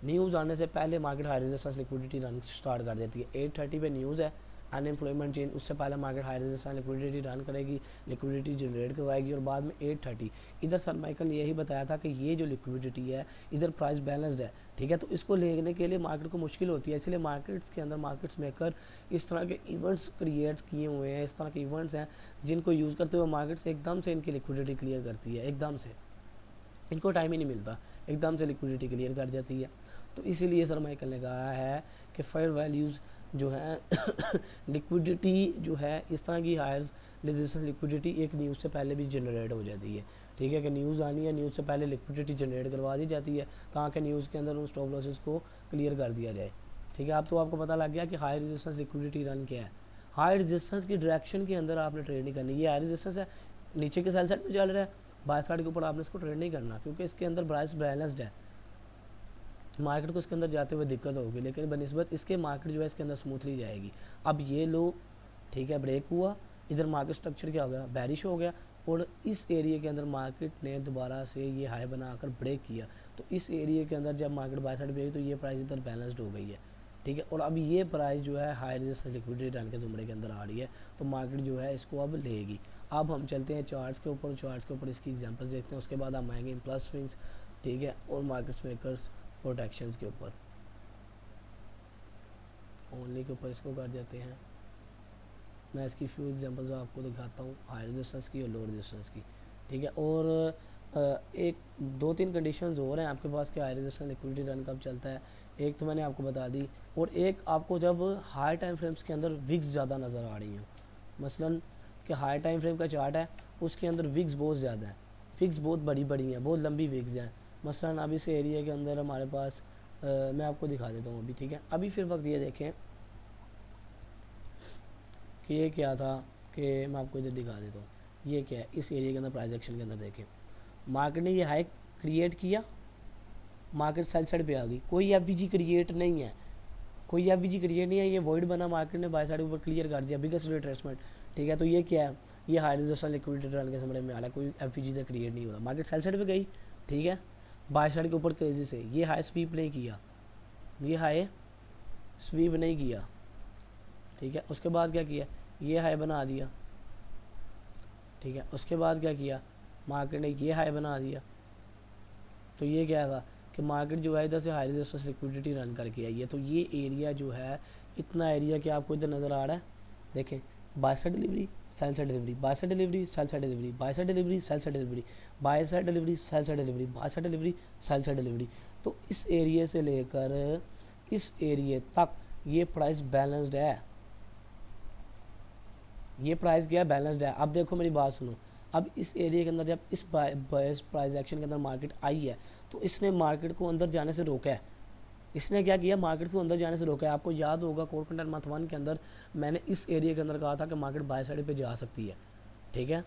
न्यूज़ आने से पहले market high resistance liquidity run start कर देती है। 8:30 पे न्यूज़ है अनएम्प्लॉयमेंट चेंज, उससे पहले market high resistance liquidity run करेगी, लिक्विडिटी जनरेट करवाएगी और बाद में 8:30 इधर सर माइकल ने यही बताया था कि ये जो लिक्विडिटी है इधर प्राइस बैलेंस्ड है। ठीक है, तो इसको लेने के लिए मार्केट को मुश्किल होती है, इसलिए मार्केट्स के अंदर मार्केट्स मेकर इस तरह के इवेंट्स क्रिएट किए हुए हैं, इस तरह के इवेंट्स हैं जिनको यूज़ करते हुए मार्केट्स एकदम से इनकी लिक्विडिटी क्लियर करती है। एकदम से इनको टाइम ही नहीं मिलता, एकदम से लिक्विडिटी क्लियर कर जाती है। तो इसीलिए सर माइकल ने कहा है कि फेयर वैल्यूज़ जो है लिक्विडिटी जो है इस तरह की हायर रेजिस्टेंस लिक्विडिटी एक न्यूज़ से पहले भी जनरेट हो जाती है। ठीक है, कि न्यूज़ आनी है, न्यूज़ से पहले लिक्विडिटी जनरेट करवा दी जाती है ताकि न्यूज़ के अंदर उन स्टॉप लॉसेस को क्लियर कर दिया जाए। ठीक है, अब तो आपको पता लग गया कि हाई रेजिस्टेंस लिक्विडिटी रन क्या है। हाई रेजिस्टेंस की डायरेक्शन के अंदर आपने ट्रेड नहीं करनी। ये हाई रेजिस्टेंस है, नीचे के सेल साइड में चल रहा है, बाय साइड के ऊपर आपने इसको ट्रेड नहीं करना क्योंकि इसके अंदर प्राइस बैलेंस्ड है। मार्केट को इसके अंदर जाते हुए दिक्कत होगी, लेकिन बनिस्बत इसके मार्केट जो है इसके अंदर स्मूथली जाएगी। अब ये लो, ठीक है, ब्रेक हुआ, इधर मार्केट स्ट्रक्चर क्या हो गया, बैरिश हो गया, और इस एरिया के अंदर मार्केट ने दोबारा से ये हाई बनाकर ब्रेक किया। तो इस एरिया के अंदर जब मार्केट बाय साइड पे गई तो ये प्राइस इधर बैलेंस्ड हो गई है। ठीक है, और अब ये प्राइस जो है हाई रेजिस्टेंस लिक्विडिटी रन के जुमरे के अंदर आ रही है, तो मार्केट जो है इसको अब लेगी। अब हम चलते हैं चार्ट्स के ऊपर, चार्ट्स के ऊपर इसकी एग्जांपल्स देखते हैं, उसके बाद हम आएंगे इन प्लस स्विंग्स, ठीक है, और मार्केट मेकर्स प्रोटेक्शंस के ऊपर। ओनली के ऊपर इसको कर देते हैं। मैं इसकी फ्यू एग्जांपल्स आपको दिखाता हूँ, हाई रेजिस्टेंस की और लो रेजिस्टेंस की। ठीक है, और एक 2-3 कंडीशंस और हैं आपके पास कि हाई रेजिस्टेंस लिक्विडिटी रन कब चलता है। एक तो मैंने आपको बता दी, और एक आपको जब हाई टाइम फ्रेम्स के अंदर विक्स ज़्यादा नज़र आ रही हैं, मसलन कि हाई टाइम फ्रेम का चार्ट है उसके अंदर विक्स बहुत ज़्यादा है, विक्स बहुत बड़ी बड़ी हैं, बहुत लंबी विक्स हैं। मसलन अभी इस एरिया के अंदर हमारे पास मैं आपको दिखा देता हूँ अभी। ठीक है, अभी फिर वक्त ये देखें कि ये क्या था, कि मैं आपको इधर दिखा देता हूँ ये क्या है। इस एरिया के अंदर प्राइस एक्शन के अंदर देखें, मार्केट ने ये हाई क्रिएट किया, मार्केट सेल साइड पे आ गई, कोई एफवीजी क्रिएट नहीं है, कोई एफवीजी क्रिएट नहीं है, ये वॉइड बना, मार्केट ने बाय साइड ऊपर क्लियर कर दिया, बिगेस्ट रिट्रेसमेंट। ठीक है, तो ये क्या है, ये हाई रेजिस्टेंस लिक्विडिटी रन के समझ में आ रहा है, कोई एफवीजी तो क्रिएट नहीं हुआ, मार्केट सेल साइड पे गई। ठीक है, बाय साइड के ऊपर क्रेजी से ये हाई स्वीप नहीं किया, ये हाई स्वीप नहीं किया। ठीक है, उसके बाद क्या किया, ये हाई बना दिया। ठीक है, उसके बाद क्या किया, मार्केट ने ये हाई बना दिया। तो ये क्या था कि मार्केट जो है इधर से हाई रेजिस्टेंस लिक्विडिटी रन करके आई है। तो ये एरिया जो है, इतना एरिया क्या आपको इधर नज़र आ रहा है, देखें, bye side delivery, cell side delivery, bye side delivery, cell side delivery, bye side delivery, cell side delivery, bye side delivery, cell side delivery, bye side delivery, cell side delivery. तो इस area से लेकर इस area तक ये price balanced है, ये price क्या है, बैलेंस्ड है। अब देखो मेरी बात सुनो, अब इस एरिया के अंदर जब इस प्राइस एक्शन के अंदर मार्केट आई है तो इसने मार्केट को अंदर जाने से रोका है। इसने क्या किया, मार्केट को अंदर जाने से रोका है। आपको याद होगा कोर कंटेंट मंथ 1 के अंदर मैंने इस एरिया के अंदर कहा था कि मार्केट बाय साइड पे जा सकती है। ठीक है,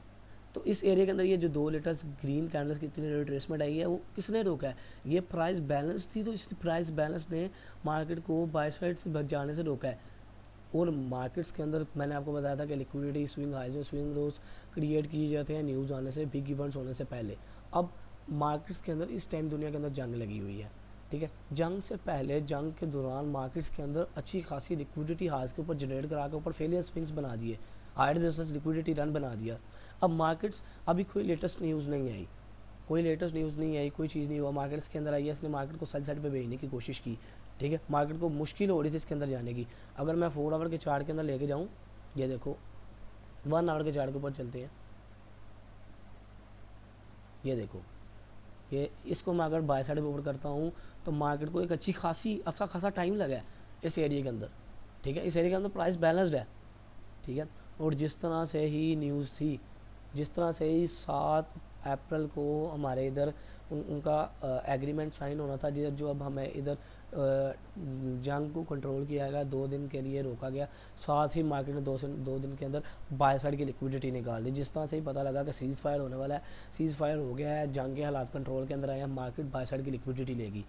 तो इस एरिया के अंदर ये जो 2 लेटेस्ट ग्रीन कैंडल्स की इतनी रिट्रेसमेंट आई है वो किसने रोका है, ये प्राइस बैलेंस थी, तो इस प्राइस बैलेंस ने मार्केट को बाय साइड से जाने से रोका है। और मार्केट्स के अंदर मैंने आपको बताया था कि लिक्विडिटी स्विंग हाइज और स्विंग लोस क्रिएट किए जाते हैं न्यूज़ आने से, बिग इवेंट्स होने से पहले। अब मार्केट्स के अंदर इस टाइम दुनिया के अंदर जंग लगी हुई है। ठीक है, जंग से पहले, जंग के दौरान मार्केट्स के अंदर अच्छी खासी लिक्विडिटी हाइज के ऊपर जनरेट करा के ऊपर फेलियर स्विंग्स बना दिए, हाई रेजिस्टेंस लिक्विडिटी रन बना दिया। अब मार्केट्स, अभी कोई लेटेस्ट न्यूज़ नहीं आई, कोई लेटेस्ट न्यूज़ नहीं आई, कोई चीज़ नहीं हुआ, मार्केट्स के अंदर आई है, इसने मार्केट को सेल साइड पे भेजने की कोशिश की। ठीक है, मार्केट को मुश्किल हो रही थी इसके अंदर जाने की। अगर मैं 4 आवर के चार्ट के अंदर लेके जाऊँ, ये देखो 1 आवर के चार्ट के ऊपर चलते हैं, ये देखो, ये इसको मैं अगर बाय साइड पे ओवर करता हूँ तो मार्केट को एक अच्छा खासा टाइम लगा है इस एरिया के अंदर। ठीक है, इस एरिया के अंदर प्राइस बैलेंस्ड है। ठीक है, और जिस तरह से ही न्यूज़ थी जिस तरह से ही 7 अप्रैल को हमारे इधर उनका एग्रीमेंट साइन होना था, जो अब हमें इधर जंग को कंट्रोल किया गया, 2 दिन के लिए रोका गया, साथ ही मार्केट ने 2 दिन के अंदर बाय साइड की लिक्विडिटी निकाल दी। जिस तरह से ही पता लगा कि सीज़ फायर होने वाला है, सीज़ फायर हो गया है, जंग के हालात कंट्रोल के अंदर आए हैं, मार्केट बाय साइड की लिक्विडिटी लेगी।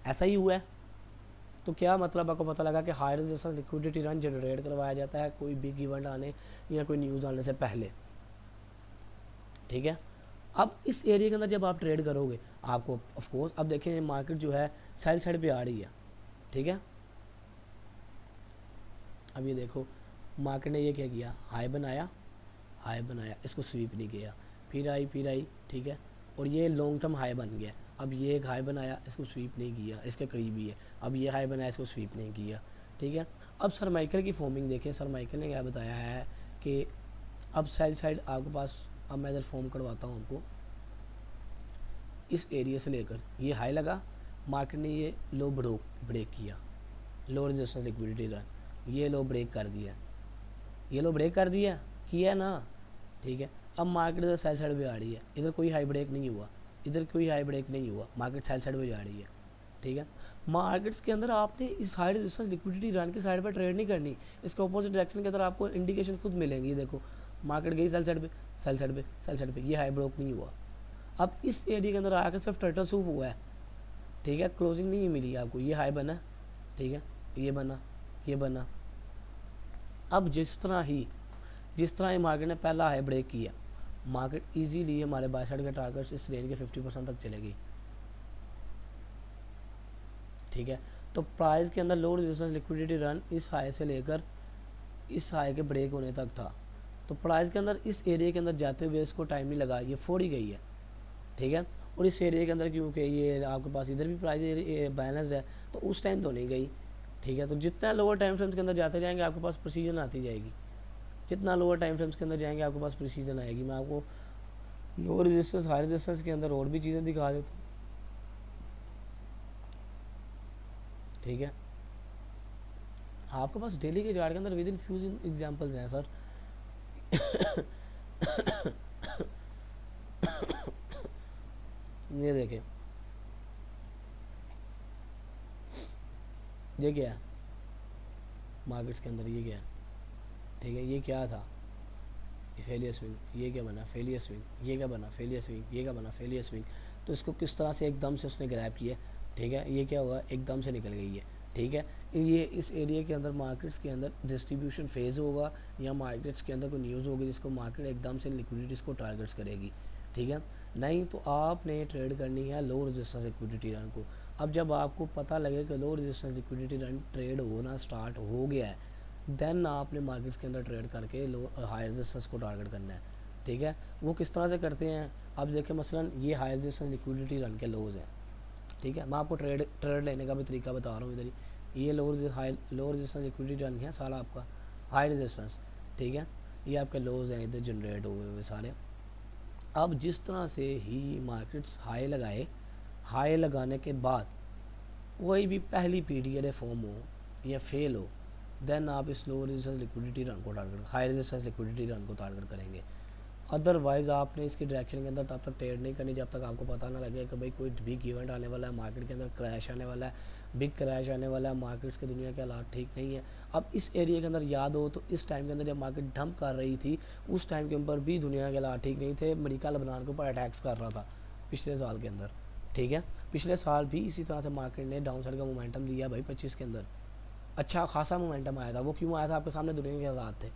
ऐसा ही हुआ है। तो क्या मतलब आपको पता लगा कि high resistance liquidity run generate करवाया जाता है कोई बिग इवेंट आने या कोई न्यूज़ आने से पहले, ठीक है। अब इस एरिया के अंदर जब आप ट्रेड करोगे, आपको ऑफ कोर्स अब देखें मार्केट जो है सेल साइड पे आ रही है, ठीक है। अब ये देखो मार्केट ने ये क्या किया, हाई बनाया, इसको स्वीप नहीं किया, फिर आई, ठीक है, और ये लॉन्ग टर्म हाई बन गया। अब ये एक हाई बनाया, इसको स्वीप नहीं किया, इसके करीब ही है। अब ये हाई बनाया, इसको स्वीप नहीं किया, ठीक है। अब सर माइकल की फॉर्मिंग देखें, सर माइकल ने क्या बताया है कि अब सेल साइड आपके पास, अब मैं इधर फॉर्म करवाता हूँ आपको, इस एरिया से लेकर ये हाई लगा, मार्केट ने ये लो ब्रेक किया, लो रेजिस्टेंस लिक्विडिटी रन, ये लो ब्रेक कर दिया, ये लो ब्रेक कर दिया, किया ना, ठीक है। अब मार्केट इधर सेल साइड पे आ रही है, इधर कोई हाई ब्रेक नहीं हुआ, इधर कोई हाई ब्रेक नहीं हुआ, मार्केट सेल साइड पे जा रही है, ठीक है। मार्केट्स के अंदर आपने इस हाई रेजिस्टेंस लिक्विडिटी रन के साइड पर ट्रेड नहीं करनी, इसके ऑपोजिट डायरेक्शन के अंदर आपको इंडिकेशन खुद मिलेंगी। देखो मार्केट गई सेल साइड पे, सेल साइड पे, सेल साइड पे, ये हाई ब्रेक नहीं हुआ। अब इस एरिया के अंदर आकर सिर्फ टर्टल सूप हुआ है, ठीक है, क्लोजिंग नहीं मिली आपको, ये हाई बना, ठीक है, ये बना, ये बना। अब जिस तरह ही मार्केट ने पहला हाई ब्रेक किया, मार्केट इजीली हमारे बाय साइड के टारगेट्स इस रेंज के 50% तक चलेगी, ठीक है। तो प्राइस के अंदर लो रेजिस्टेंस लिक्विडिटी रन इस हाई से लेकर इस हाई के ब्रेक होने तक था। तो प्राइस के अंदर इस एरिया के अंदर जाते हुए इसको टाइम नहीं लगा, ये फोड़ ही गई है, ठीक है। और इस एरिया के अंदर क्योंकि ये आपके पास इधर भी प्राइस बैलेंस्ड है, तो उस टाइम तो नहीं गई, ठीक है। तो जितना लोअर टाइम फ्रेम्स के अंदर जाते जाएंगे आपके पास प्रिसीजन आती जाएगी, जितना लोअर टाइम फ्रेम्स के अंदर जाएंगे आपके पास प्रिसीजन आएगी। मैं आपको लो रेजिस्टेंस हाई रेजिस्टेंस के अंदर और भी चीज़ें दिखा देता हूँ, ठीक है। आपके पास डेली के चार्ट के अंदर विद इन फ्यू एग्जांपल्स हैं सर। ये देखें, ये क्या है मार्केट्स के अंदर, ये क्या है, ठीक है, ये क्या था, फेलियर स्विंग, ये क्या बना फेलियर स्विंग, ये क्या बना फेलियर स्विंग, ये क्या बना फेलियर स्विंग। तो इसको किस तरह से एकदम से उसने ग्रैब किया, ठीक है, ये क्या हुआ एकदम से निकल गई है, ठीक है। ये इस एरिया के अंदर मार्केट्स के अंदर डिस्ट्रीब्यूशन फेज़ होगा या मार्केट्स के अंदर कोई न्यूज़ होगी जिसको मार्केट एकदम से लिक्विडिटीज़ को टारगेट्स करेगी, ठीक है। नहीं तो आपने ट्रेड करनी है लो रेजिस्टेंस लिक्विडिटी रन को। अब जब आपको पता लगे कि low resistance liquidity run trade होना स्टार्ट हो गया है, देन आपने मार्केट्स के अंदर ट्रेड करके लो हाई रेजिस्टेंस को टारगेट करना है, ठीक है। वो किस तरह से करते हैं, अब देखें मसलन ये हाई रेजिस्टेंस लिक्विडिटी रन के लोज हैं, ठीक है। मैं आपको ट्रेड लेने का भी तरीका बता रहा हूँ इधर ही। ये लो रेजिस्टेंस लिक्विडिटी रन है सारा आपका हाई रेजिस्टेंस, ठीक है। ये आपके लोज हैं इधर जनरेट हुए हुए सारे। अब जिस तरह से ही मार्केट्स हाई लगाने के बाद कोई भी पहली पीरियड फॉर्म हो या फेल हो, देन आप इस लो रेजिस्टेंस लिक्विडिटी रन को target, high resistance liquidity run को टारगेट करेंगे। अदरवाइज़ आपने इसकी डायरेक्शन के अंदर तब तक ट्रेड नहीं करनी जब तक आपको पता ना लगे कि भाई कोई बिग इवेंट आने वाला है, मार्केट के अंदर क्रैश आने वाला है, बिग क्रैश आने वाला है, मार्केट्स की दुनिया के हालात ठीक नहीं है। अब इस एरिया के अंदर याद हो तो इस टाइम के अंदर जब मार्केट डंप कर रही थी, उस टाइम के ऊपर भी दुनिया के हालात ठीक नहीं थे, अमेरिका लबनान के ऊपर अटैक्स कर रहा था पिछले साल के अंदर, ठीक है। पिछले साल भी इसी तरह से मार्केट ने डाउन साइड का मोमेंटम दिया भाई 25 के अंदर, अच्छा खासा मोमेंटम आया था। वो क्यों आया था, आपके सामने दुनिया के हालात थे,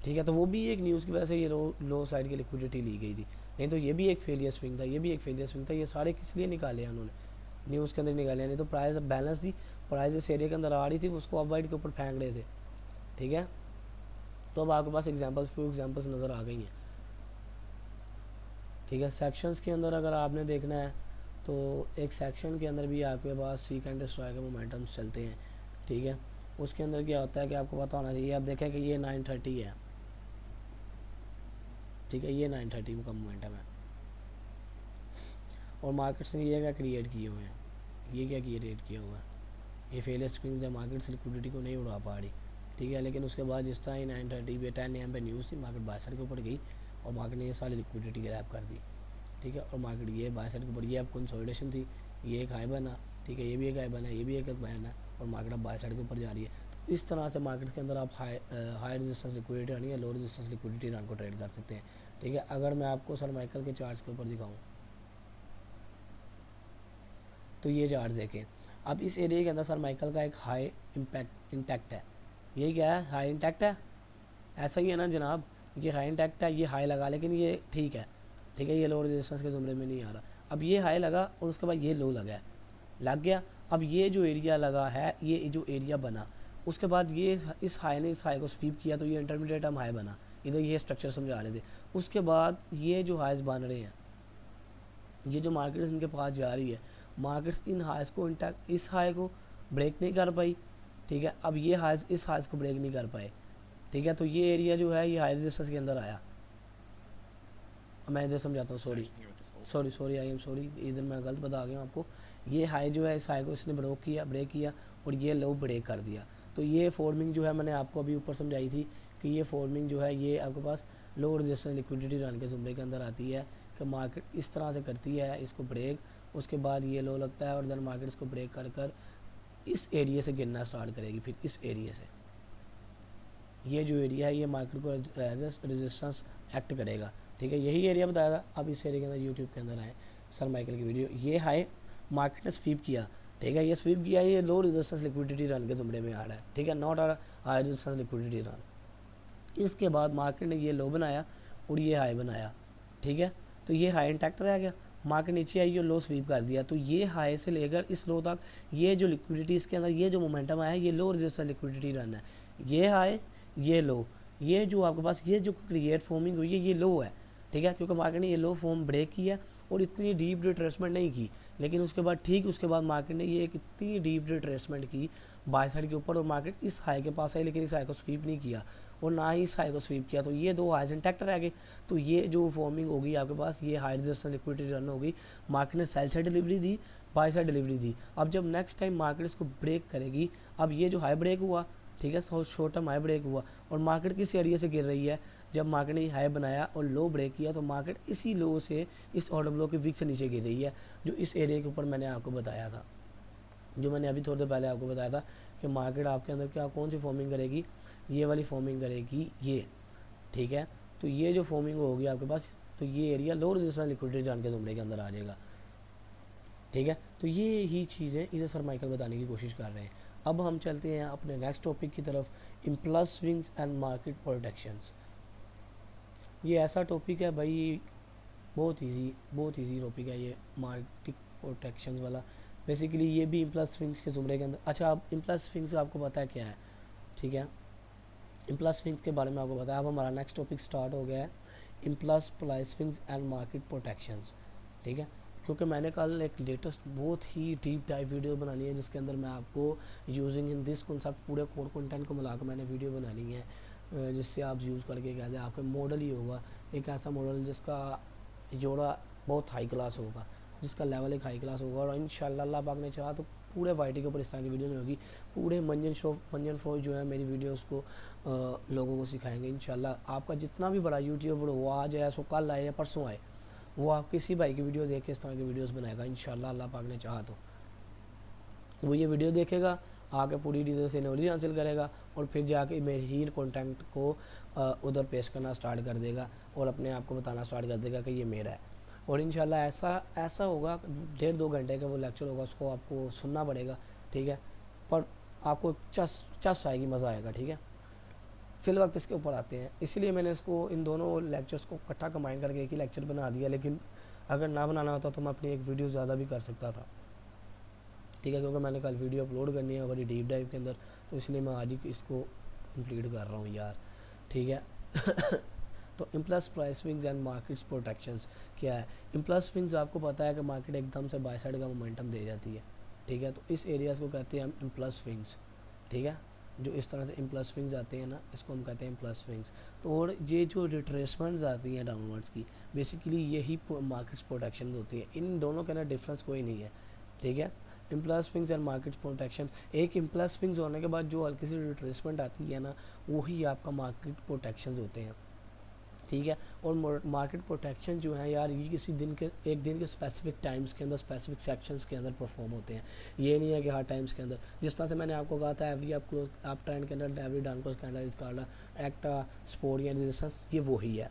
ठीक है। तो वो भी एक न्यूज़ की वजह से ये लो साइड की लिक्विडिटी ली गई थी, नहीं तो ये भी एक फेलियर स्विंग था, ये भी एक फेलियर स्विंग था। ये सारे किस लिए निकाले हैं उन्होंने, न्यूज़ के अंदर निकाले, नहीं तो प्राइस बैलेंस थी, प्राइस इस एरिया के अंदर आ रही थी, उसको अपवाइड के ऊपर फेंक रहे थे, ठीक है। तो अब आपके पास फ्यू एग्जाम्पल्स नज़र आ गई हैं, ठीक है। सेक्शंस के अंदर अगर आपने देखना है तो एक सेक्शन के अंदर भी आपके पास सीक एंड डिस्ट्रॉय के मोमेंटम्स चलते हैं, ठीक है। उसके अंदर क्या होता है कि आपको पता होना चाहिए, आप देखें कि ये 930 है, ठीक है, ये 930 का मोमेंटम है और मार्केट्स ने ये क्या क्रिएट किए हुए हैं, ये क्या क्रिएट किया हुआ है, ये फेलियर स्विंग जब मार्केट्स लिक्विडिटी को नहीं उड़ा पा रही, ठीक है। लेकिन उसके बाद जिस तरह ही 930 पे 10 AM पे न्यूज़ थी, मार्केट बाय साइड के ऊपर गई और मार्केट ने ये सारी लिक्विडिटी ग्रैब कर दी, ठीक है। और मार्केट ये बाय साइड के ऊपर ये अब कंसोलिडेशन थी, ये एक हाई बना, ठीक है, ये भी एक हाई बना, ये भी एक बना, और मार्केट अब बाय साइड के ऊपर जा रही है। तो इस तरह से मार्केट के अंदर आप हाई रेजिस्टेंस लिक्विडिटी रन या लो रेजिस्टेंस लिक्विडिटी रन को ट्रेड कर सकते हैं, ठीक है। अगर मैं आपको सर माइकल के चार्ट्स के ऊपर दिखाऊँ तो ये चार्ट देखें। अब इस एरिया के अंदर सर माइकल का एक हाई इम्पैक्ट इंटैक्ट है, ये क्या है, हाई इंटैक्ट है, ऐसा ही है ना जनाब, ये हाई इंटैक्ट है, ये हाई लगा, लेकिन ये ठीक है, ठीक है, ये लो रेजिस्टेंस के ज़ुमरे में नहीं आ रहा। अब ये हाई लगा और उसके बाद ये लो लग गया। अब ये जो एरिया लगा है, ये जो एरिया बना, उसके बाद ये इस हाई ने इस हाई को स्वीप किया, तो ये इंटरमीडिएट हम हाई बना, इधर ये स्ट्रक्चर समझा रहे थे। उसके बाद ये जो हाइज बन रहे हैं, ये जो मार्केट इनके पास जा रही है, मार्केट्स इन हाइज को इंटैक्ट, इस हाई को ब्रेक नहीं कर पाई, ठीक है। अब ये हाइज इस हाइज को ब्रेक नहीं कर पाए, ठीक है। तो ये एरिया जो है ये हाई रेजिस्टेंस के अंदर आया। मैं इधर समझाता हूँ, सॉरी आई एम सॉरी, इधर मैं गलत बता गया आपको। ये हाई जो है इस हाई को इसने ब्रेक किया और ये लो ब्रेक कर दिया। तो ये फॉर्मिंग जो है मैंने आपको अभी ऊपर समझाई थी कि ये फॉर्मिंग जो है ये आपके पास लो रेजिस्टेंस लिक्विडिटी रन के जुमरे के अंदर आती है कि मार्केट इस तरह से करती है इसको ब्रेक, उसके बाद ये लो लगता है और देन मार्केट इसको ब्रेक कर इस एरिया से गिरना स्टार्ट करेगी। फिर इस एरिया से ये जो एरिया है ये मार्केट को एज रेजिस्टेंस एक्ट करेगा, ठीक है। यही एरिया बताया था। अब इस एरिया के अंदर यूट्यूब के अंदर आए सर माइकल की वीडियो, ये हाई मार्केट ने स्वीप किया, ठीक है, ये स्वीप किया, ये लो रेजिस्टेंस लिक्विडिटी रन के जुमरे में आ रहा है, ठीक है, not high resistance liquidity run. इसके बाद मार्केट ने ये लो बनाया और ये हाई बनाया, ठीक है। तो ये हाई इंटैक्ट रह गया, मार्केट नीचे आई और लो स्वीप कर दिया। तो ये हाई से लेकर इस लो तक ये जो लिक्विडिटी इसके अंदर ये जो मोमेंटम आया है ये लो रेजिस्टेंस लिक्विडिटी रन है। ये हाई, ये लो, ये जो आपके पास ये जो क्रिएट फॉर्मिंग हुई है ये लो है, ठीक है, क्योंकि मार्केट ने ये लो फॉर्म ब्रेक किया और इतनी डीप रिट्रेसमेंट नहीं की। लेकिन उसके बाद ठीक उसके बाद मार्केट ने ये एक इतनी डीप रिट्रेसमेंट की बाय साइड के ऊपर और मार्केट इस हाई के पास आई, लेकिन इस हाई को स्वीप नहीं किया और ना ही इस हाई को स्वीप किया। तो ये दो हाइज इंटैक्ट रह गए। तो ये जो फॉर्मिंग होगी आपके पास ये हाई रेजिस्टेंस लिक्विडिटी रन होगी। मार्केट ने सेल साइड डिलीवरी दी, बाय साइड डिलीवरी दी। अब जब नेक्स्ट टाइम मार्केट इसको ब्रेक करेगी, अब ये जो हाई ब्रेक हुआ, ठीक है, शॉर्ट टर्म हाई ब्रेक हुआ और मार्केट किस एरिया से गिर रही है, जब मार्केट ने हाई बनाया और लो ब्रेक किया तो मार्केट इसी लो से इस ऑर्डर ब्लॉक के वीक से नीचे गिर रही है, जो इस एरिया के ऊपर मैंने आपको बताया था, जो मैंने अभी थोड़ी देर पहले आपको बताया था कि मार्केट आपके अंदर क्या कौन सी फॉर्मिंग करेगी, ये वाली फॉर्मिंग करेगी ये, ठीक है। तो ये जो फॉर्मिंग होगी आपके पास, तो ये area low resistance liquidity run के जुमरे के अंदर आ जाएगा, ठीक है। तो ये ही चीज़ें इसे सर माइकल बताने की कोशिश कर रहे हैं। अब हम चलते हैं अपने नेक्स्ट टॉपिक की तरफ, impulse swings and market protections. ये ऐसा टॉपिक है भाई, बहुत इजी टॉपिक है ये मार्केट प्रोटेक्शंस वाला। बेसिकली ये भी इम्पल्स स्विंग्स के जुमरे के अंदर। अच्छा, अब इम्पल्स स्विंग्स आपको पता है क्या है, ठीक है, इम्पल्स स्विंग्स के बारे में आपको पता है। अब हमारा नेक्स्ट टॉपिक स्टार्ट हो गया है, impulse price swings and market protections, ठीक है। क्योंकि मैंने कल एक लेटेस्ट बहुत ही डीप डाइव वीडियो बनानी है जिसके अंदर मैं आपको यूजिंग इन दिस कॉन्सेप्ट पूरे कोर कंटेंट को मिलाकर मैंने वीडियो बनानी है, जिससे आप यूज़ करके क्या है आपका मॉडल ही होगा एक ऐसा मॉडल जिसका जोड़ा बहुत हाई क्लास होगा, जिसका लेवल एक हाई क्लास होगा। और इंशाल्लाह अल्लाह पाक ने चाहा तो पूरे वाईटी के ऊपर इस तरह की वीडियो नहीं होगी, पूरे मंजन फॉर जो है मेरी वीडियोस को लोगों को सिखाएंगे इंशाल्लाह। आपका जितना भी बड़ा यूट्यूबर वो आज आए, सो कल आए या परसों आए, वो आप किसी भाई की वीडियो देख के इस तरह की वीडियोस बनाएगा इंशाल्लाह अल्लाह पाक ने चाहा तो वो ये वीडियो देखेगा, आके पूरी डिटेल से नॉलेज हासिल करेगा और फिर जाके मेरे कंटेंट को उधर पेश करना स्टार्ट कर देगा और अपने आप को बताना स्टार्ट कर देगा कि ये मेरा है। और इंशाल्लाह ऐसा होगा, 1.5-2 घंटे का वो लेक्चर होगा, उसको आपको सुनना पड़ेगा, ठीक है, पर आपको चस आएगी, मज़ा आएगा, ठीक है। फिल वक्त इसके ऊपर आते हैं, इसीलिए मैंने इसको इन दोनों लेक्चर्स को इकट्ठा कंबाइन करके एक ही लेक्चर बना दिया। लेकिन अगर ना बनाना होता तो मैं अपनी एक वीडियो ज़्यादा भी कर सकता था, ठीक है, क्योंकि मैंने कल वीडियो अपलोड करनी है बड़ी डीप डाइव के अंदर, तो इसलिए मैं आज ही इसको कंप्लीट कर रहा हूँ यार, ठीक है। तो impulse price swings and markets protections क्या है। इम्पल्स स्विंग्स आपको पता है कि मार्केट एकदम से बाय साइड का मोमेंटम दे जाती है, ठीक है, तो इस एरियाज़ को कहते हैं हम इम्पल्स स्विंग्स, ठीक है। जो इस तरह से इम्पल्स स्विंग्स आते हैं ना, इसको हम कहते हैं इम्पल्स स्विंग्स। तो और ये जो रिट्रेसमेंट्स आती हैं डाउनवर्ड्स की, बेसिकली यही मार्केट्स प्रोटेक्शन होती है। इन दोनों के अंदर डिफरेंस कोई नहीं है, ठीक है। Impulse swings and markets protection, एक इम्पल्स स्विंग्स होने के बाद जो हल्की सी रिट्रेसमेंट आती है ना, वही आपका मार्केट प्रोटेक्शन होते हैं। ठीक है। और मार्केट प्रोटेक्शन जो है यार, ये किसी दिन के एक दिन के स्पेसिफिक टाइम्स के अंदर, स्पेसिफिक सेक्शंस के अंदर परफॉर्म होते हैं। ये नहीं है कि हर टाइम्स के अंदर, जिस तरह से मैंने आपको कहा था एवरी आप ट्रेंड के अंदर every down close candle is called act a support या रेजिस्टेंस, ये वही है।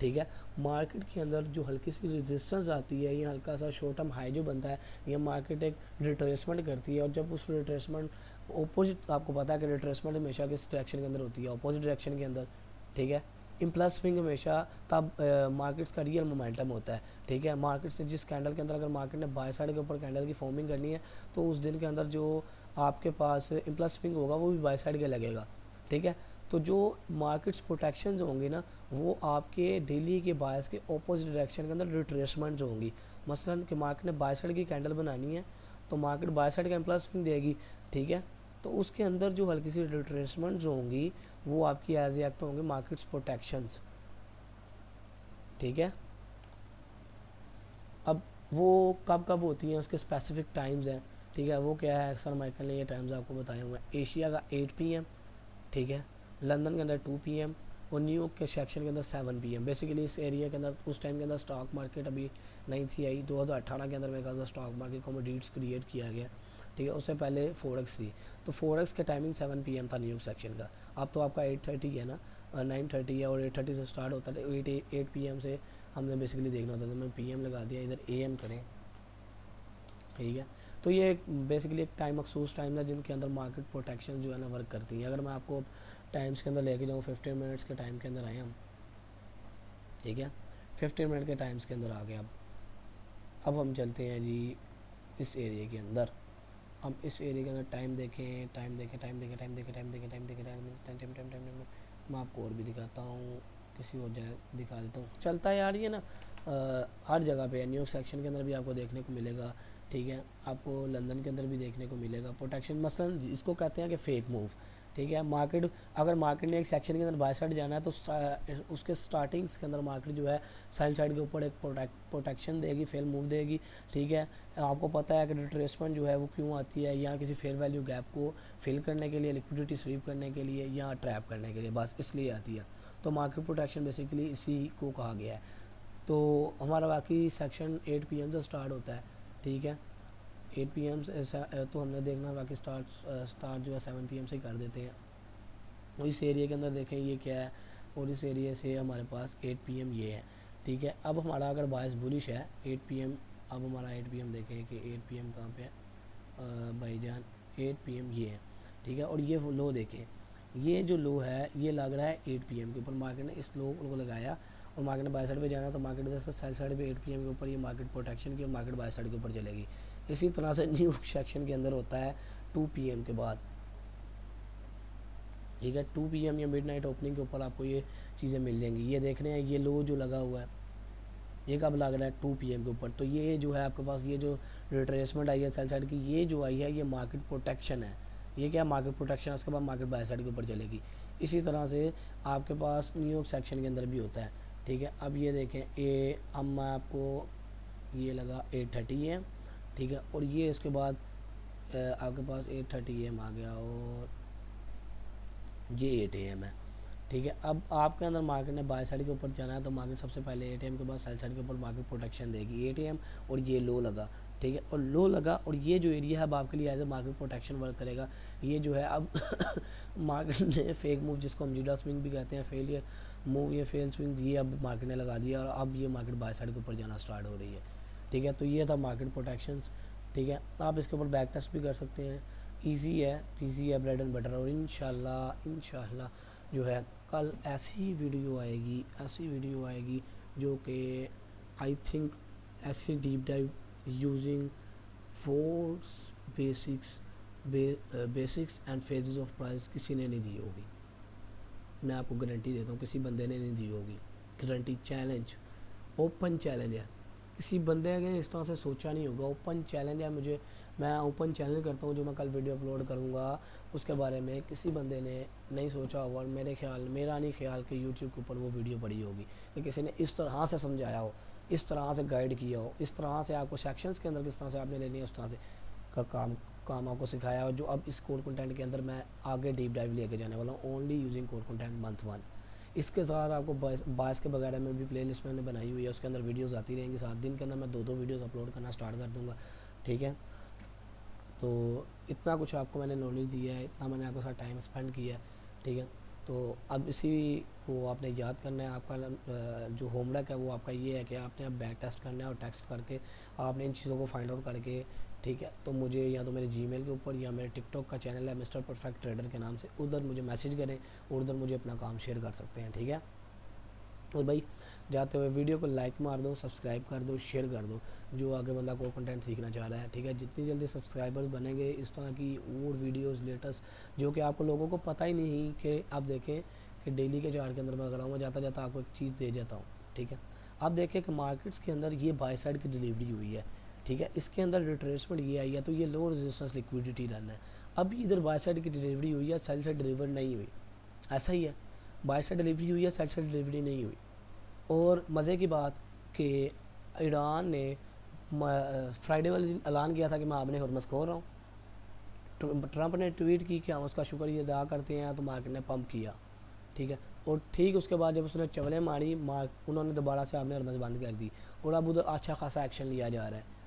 ठीक है। मार्केट के अंदर जो हल्की सी रेजिस्टेंस आती है, ये हल्का सा शॉर्ट टर्म हाई जो बनता है, ये मार्केट एक रिट्रेसमेंट करती है। और जब उस रिट्रेसमेंट अपोजिट, आपको पता है कि रिट्रेसमेंट हमेशा किस डायरेक्शन के अंदर होती है, अपोजिट डायरेक्शन के अंदर। ठीक है। इम्पल्स स्विंग हमेशा तब मार्केट्स का रियल मोमेंटम होता है। ठीक है। मार्केट से जिस कैंडल के अंदर अगर मार्केट ने बाय साइड के ऊपर कैंडल की फॉर्मिंग करनी है, तो उस दिन के अंदर जो आपके पास इम्पल्स स्विंग होगा वो भी बाय साइड के लगेगा। ठीक है। तो जो मार्केट्स प्रोटेक्शंस होंगी ना, वो आपके डेली के बायस के ऑपोजिट डायरेक्शन के अंदर रिट्रेसमेंट्स होंगी। मसलन कि मार्केट ने बाय साइड की कैंडल बनानी है, तो मार्केट बाय साइड का इम्पल्स स्विंग देगी। ठीक है। तो उसके अंदर जो हल्की सी रिट्रेसमेंट्स होंगी, वो आपकी एज एक्ट होंगे मार्केट्स प्रोटेक्शंस। ठीक है। अब वो कब कब होती हैं, उसके स्पेसिफिक टाइम्स हैं। ठीक है। वो क्या है, अक्सर माइकल ने ये टाइम्स आपको बताए हुए हैं। एशिया का 8 PM, ठीक है, लंदन के अंदर 2 PM, और न्यूयॉर्क के सेक्शन के अंदर 7 PM। बेसिकली इस एरिया के अंदर उस टाइम के अंदर स्टॉक मार्केट अभी नहीं थी आई, 2018 के अंदर मेरे ख्याल से स्टॉक मार्केट कमोडिटीज क्रिएट किया गया। ठीक है। उससे पहले फोरेक्स थी, तो फोरेक्स के टाइमिंग 7 PM था न्यूयॉर्क सेक्शन का। अब तो आपका 8:30 है ना, 9:30 है, और 8:30 से स्टार्ट होता है। 8 PM से हमने बेसिकली देखना होता था, तो मैं PM लगा दिया, इधर AM करें। ठीक है। तो ये बेसिकली एक टाइम मखसूस टाइम है जिनके अंदर मार्केट प्रोटेक्शन जो है ना वर्क करती है। अगर मैं आपको टाइम्स के अंदर लेके जाऊँ, 15 मिनट्स के टाइम के अंदर आए हम। ठीक है। 15 मिनट के टाइम्स के अंदर आ गए। अब हम चलते हैं जी इस एरिया के अंदर। हम इस एरिया के अंदर टाइम देखें, टाइम देखें, टाइम देखें, टाइम देखें, टाइम देखें, टाइम देखें, time time time time time time मैं आपको और भी दिखाता हूँ, किसी और जगह दिखा देता हूँ। चलता है यार ये ना, हर जगह पे न्यूयॉर्क सेक्शन के अंदर भी आपको देखने को मिलेगा। ठीक है। आपको लंदन के अंदर भी देखने को मिलेगा प्रोटेक्शन। मसलन इसको कहते हैं कि फेक मूव। ठीक है। मार्केट, अगर मार्केट ने एक सेक्शन के अंदर बाय साइड जाना है, तो उसके स्टार्टिंग्स के अंदर मार्केट जो है सेल साइड के ऊपर एक प्रोटेक्शन देगी, फेल मूव देगी। ठीक है। आपको पता है कि रिट्रेसमेंट जो है वो क्यों आती है, या किसी फेयर वैल्यू गैप को फिल करने के लिए, लिक्विडिटी स्वीप करने के लिए, या ट्रैप करने के लिए, बस इसलिए आती है। तो मार्केट प्रोटेक्शन बेसिकली इसी को कहा गया है। तो हमारा बाकी सेक्शन 8 PM से स्टार्ट होता है। ठीक है। 8 PM से तो हमने देखना, बाकी स्टार्ट जो है 7 PM से कर देते हैं। और इस एरिया के अंदर देखें ये क्या है, और इस एरिया से हमारे पास 8 PM ये है। ठीक है। अब हमारा अगर बायस बुलिश है 8 PM, अब हमारा 8 PM देखें कि 8 PM कहाँ पे है भाईजान, 8 PM ये है। ठीक है। और ये लो देखें, ये जो लो है ये लग रहा है 8 PM के ऊपर। मार्केट ने इस लो को लगाया, और मार्केट ने बाय साइड पे जाना, तो मार्केट इधर से सेल साइड पे 8 PM के ऊपर ये मार्केट प्रोटेक्शन की, और मार्केट बाय साइड के ऊपर चलेगी। इसी तरह से न्यू सेक्शन के अंदर होता है 2 PM के बाद। ठीक है। 2 PM या मिडनाइट ओपनिंग के ऊपर आपको ये चीज़ें मिल जाएंगी। ये देख रहे हैं, ये लो जो लगा हुआ है ये कब लग रहा है 2 PM के ऊपर। तो ये जो है आपके पास, ये जो रिट्रेसमेंट आई है सेल साइड की, ये जो आई है ये मार्केट प्रोटेक्शन है। ये क्या मार्केट प्रोटेक्शन है, उसके बाद मार्केट बाय साइड के ऊपर चलेगी। इसी तरह से आपके पास न्यूयॉर्क सेक्शन के अंदर भी होता है। ठीक है। अब ये देखें, अब मैं आपको ये लगा 8:30 AM। ठीक है। और ये इसके बाद आपके पास 8:30 AM आ गया, और ये 8 AM है। ठीक है। अब आपके अंदर मार्केट ने बाय साइड के ऊपर जाना है, तो मार्केट सबसे पहले 8 AM के बाद सेल साइड के ऊपर मार्केट प्रोटेक्शन देगी 8 AM, और ये लो लगा। ठीक है। और लो लगा, और ये जो एरिया है अब आपके लिए as a market protection work करेगा। ये जो है अब मार्केट ने फेक मूव, जिसको हम जीडा स्विंग भी कहते हैं, फेलियर मूव, ये फेल स्विंग, ये अब मार्केट ने लगा दिया, और अब ये मार्केट बाय साइड के ऊपर जाना स्टार्ट हो रही है। ठीक है। तो ये था मार्केट प्रोटेक्शंस। ठीक है। आप इसके ऊपर बैक टेस्ट भी कर सकते हैं, ईजी है ब्रेड एंड बटर। और इंशाल्लाह जो है कल ऐसी वीडियो आएगी जो कि आई थिंक ऐसी deep dive using 4 basics and phases of price किसी ने नहीं दी होगी। मैं आपको गारंटी देता हूँ किसी बंदे ने नहीं दी होगी। गारंटी, चैलेंज, ओपन चैलेंज है। किसी बंदे ने इस तरह से सोचा नहीं होगा। ओपन चैलेंज है, मैं ओपन चैलेंज करता हूँ, जो मैं कल वीडियो अपलोड करूँगा उसके बारे में किसी बंदे ने नहीं सोचा होगा। और मेरा नहीं ख्याल कि यूट्यूब के ऊपर वो वीडियो पड़ी होगी कि किसी ने इस तरह से समझाया हो, इस तरह से गाइड किया हो, इस तरह से आपको सेक्शंस के अंदर किस तरह से आपने लेनी है उस तरह से का काम आपको सिखाया हो। जो अब इस कोर कंटेंट के अंदर मैं आगे डीप डाइव लेके जाने वाला हूँ, only using core content month 1। इसके साथ आपको बायस के वगैरह में भी प्ले लिस्ट मैंने बनाई हुई है, उसके अंदर वीडियोज़ आती रहेंगी। 7 दिन के अंदर मैं 2 वीडियोज़ अपलोड करना स्टार्ट कर दूँगा, ठीक है। तो इतना कुछ आपको मैंने नॉलेज दिया है, इतना मैंने आपके साथ टाइम स्पेंड किया है, ठीक है। तो अब इसी को आपने याद करना है। आपका जो होमवर्क है वो आपका ये है कि आपने अब बैक टेस्ट करना है और टेस्ट करके आपने इन चीज़ों को फाइंड आउट करके, ठीक है, तो मुझे या तो मेरे जीमेल के ऊपर या मेरे टिकटॉक का चैनल है मिस्टर परफेक्ट ट्रेडर के नाम से, उधर मुझे मैसेज करें और उधर मुझे अपना काम शेयर कर सकते हैं, ठीक है। और भाई जाते हुए वीडियो को लाइक मार दो, सब्सक्राइब कर दो, शेयर कर दो, जो आगे बंदा को कंटेंट सीखना चाह रहा है, ठीक है। जितनी जल्दी सब्सक्राइबर्स बनेंगे इस तरह की और वीडियोस लेटेस्ट जो कि आपको लोगों को पता ही नहीं कि आप देखें कि डेली के चार्ट के अंदर मैं अगर मैं जाता जाता आपको एक चीज़ दे जाता हूँ, ठीक है। आप देखें कि मार्केट्स के अंदर ये बाय साइड की डिलीवरी हुई है, ठीक है, इसके अंदर रिट्रेसमेंट ये आई है, तो ये लो रेजिस्टेंस लिक्विडिटी रन है। अब इधर बाय साइड की डिलीवरी हुई है, सेल साइड डिलीवर नहीं हुई, ऐसा ही है। बाय साइड डिलीवरी हुई है, सेल साइड डिलीवरी नहीं हुई। और मज़े की बात कि ईरान ने फ्राइडे वाले दिन ऐलान किया था कि मैं आपने हरमस खोल रहा हूँ। ट्रंप ने ट्वीट की कि हम उसका शुक्रिया अदा करते हैं, तो मार्केट ने पंप किया, ठीक है। और ठीक उसके बाद जब उसने चवलें मारी, उन्होंने दोबारा से आपने हरमस बंद कर दी और अब उधर अच्छा खासा एक्शन लिया जा रहा है।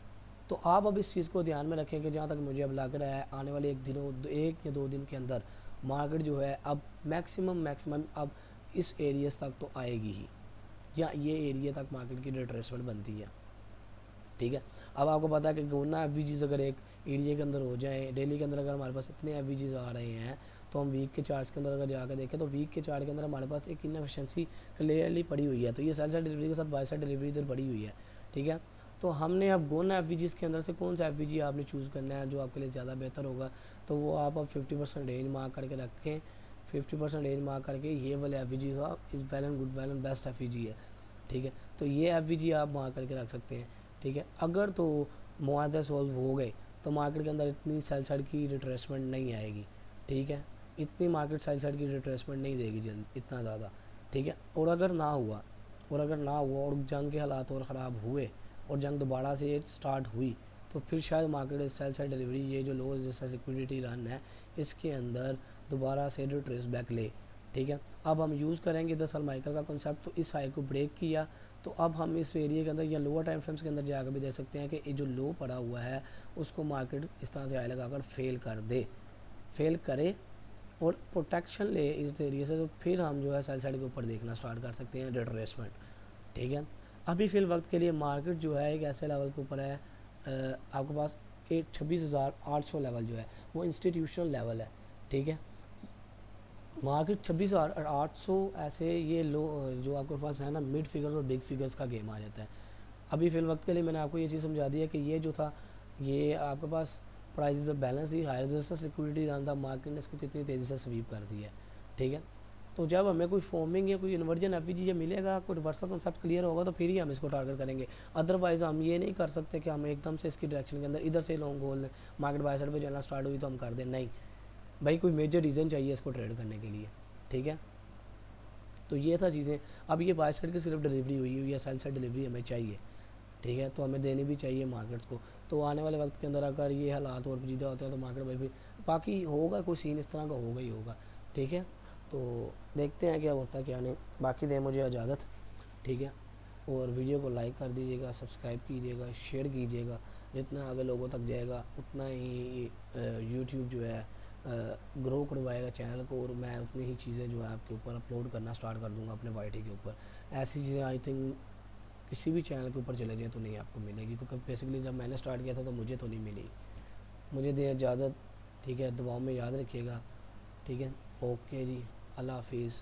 तो आप अब इस चीज़ को ध्यान में रखें कि जहाँ तक मुझे अब लग रहा है आने वाले 1 या 2 दिन के अंदर मार्केट जो है अब मैक्सिमम अब इस एरियाज तक तो आएगी ही, या ये एरिया तक मार्केट की रिट्रेसमेंट बनती है, ठीक है। अब आपको पता है कि गोना एवरेजेस अगर एक एरिया के अंदर हो जाए, डेली के अंदर अगर हमारे पास इतने एवरेजेस आ रहे हैं, तो हम वीक के चार्ट्स के अंदर अगर जाकर देखें तो वीक के चार्ट के अंदर हमारे पास एक इनएफिशिएंसी क्लियरली पड़ी हुई है। तो ये सेल साइड डिलीवरी के साथ बाय साइड डिलीवरी इधर पड़ी हुई है, ठीक है। तो हमने अब गोना एवरेजेस के अंदर से कौन सा एवरेज आपने चूज़ करना है जो आपके लिए ज़्यादा बेहतर होगा, तो वो आप अब 50% रेंज मार्क करके रखें। 50% रेंज मार्क करके ये वाले एवरेजेस आप इस वैलेंट गुड वैलेंट बेस्ट एवरेज है, ठीक है। तो ये एवरेज आप मार्क करके रख सकते हैं, ठीक है। अगर तो मुआवजे सॉल्व हो गए तो मार्केट के अंदर इतनी सेल साइड की रिट्रेसमेंट नहीं आएगी, ठीक है। इतनी मार्केट सेल साइड की रिट्रेसमेंट नहीं देगी जल्द इतना ज़्यादा, ठीक है। और अगर ना हुआ और जंग के हालात और ख़राब हुए और जंग दोबारा से स्टार्ट हुई, तो फिर शायद मार्केट सेल साइड डिलीवरी ये जो लो जैसा लिक्विडिटी रन है इसके अंदर दोबारा से रिट्रेस बैक ले, ठीक है। अब हम यूज़ करेंगे द सरमाइकल का कॉन्सेप्ट। तो इस हाई को ब्रेक किया, तो अब हम इस एरिया के अंदर या लोअर टाइम फ्रेम्स के अंदर जाकर भी देख सकते हैं कि ये जो लो पड़ा हुआ है उसको मार्केट इस तरह से हाई लगाकर फेल करे और प्रोटेक्शन ले इस एरिया से, तो फिर हम जो है सेल साइड के ऊपर देखना स्टार्ट कर सकते हैं रिट्रेसमेंट, ठीक है। अभी फिल वक्त के लिए मार्केट जो है एक ऐसे लेवल के ऊपर है, आपके पास 26,800 लेवल जो है वो इंस्टीट्यूशनल लेवल है, ठीक है। मार्केट 26,800 ऐसे ये लो जो आपके पास है ना, मिड फिगर्स और बिग फिगर्स का गेम आ जाता है। अभी फिल वक्त के लिए मैंने आपको ये चीज़ समझा दी है कि ये जो था ये आपके पास प्राइस बैलेंस ही हाई रेजिस्टेंस लिक्विडिटी रन था, मार्केट ने इसको कितनी तेज़ी से स्वीप कर दिया है, ठीक है। तो जब हमें कोई फॉर्मिंग या कोई इन्वर्जन एफवीजी मिलेगा, कोई रिवर्सल कॉन्सेप्ट क्लियर होगा, तो फिर ही हम इसको टारगेट करेंगे। अदरवाइज़ हम ये नहीं कर सकते कि हम एकदम से इसकी डायरेक्शन के अंदर इधर से लॉन्ग होल लें, मार्केट बाय साइड पे चलना स्टार्ट हुई तो हम कर दें, नहीं भाई, कोई मेजर रीज़न चाहिए इसको ट्रेड करने के लिए, ठीक है। तो ये था चीज़ें। अब ये बाय साइड की सिर्फ डिलीवरी हुई है, सेल साइड डिलीवरी हमें चाहिए, ठीक है, तो हमें देनी भी चाहिए मार्केट्स को। तो आने वाले वक्त के अंदर अगर ये हालात और पेचीदा होते हैं तो मार्केट में भी बाकी होगा, कोई सीन इस तरह का होगा ही होगा, ठीक है। तो देखते हैं क्या होता है क्या नहीं। बाकी दे मुझे इजाज़त, ठीक है। और वीडियो को लाइक कर दीजिएगा, सब्सक्राइब कीजिएगा, शेयर कीजिएगा। जितना आगे लोगों तक जाएगा उतना ही यूट्यूब जो है ग्रो करवाएगा चैनल को, और मैं उतनी ही चीज़ें जो है आपके ऊपर अपलोड करना स्टार्ट कर दूँगा अपने वाईटी के ऊपर। ऐसी चीज़ें आई थिंक किसी भी चैनल के ऊपर चले जाए तो नहीं आपको मिलेगी, क्योंकि बेसिकली जब मैंने स्टार्ट किया था तो मुझे तो नहीं मिली। मुझे दे इजाज़त, ठीक है। दुआओं में याद रखिएगा, ठीक है। ओके जी, अल्लाह हाफिज़।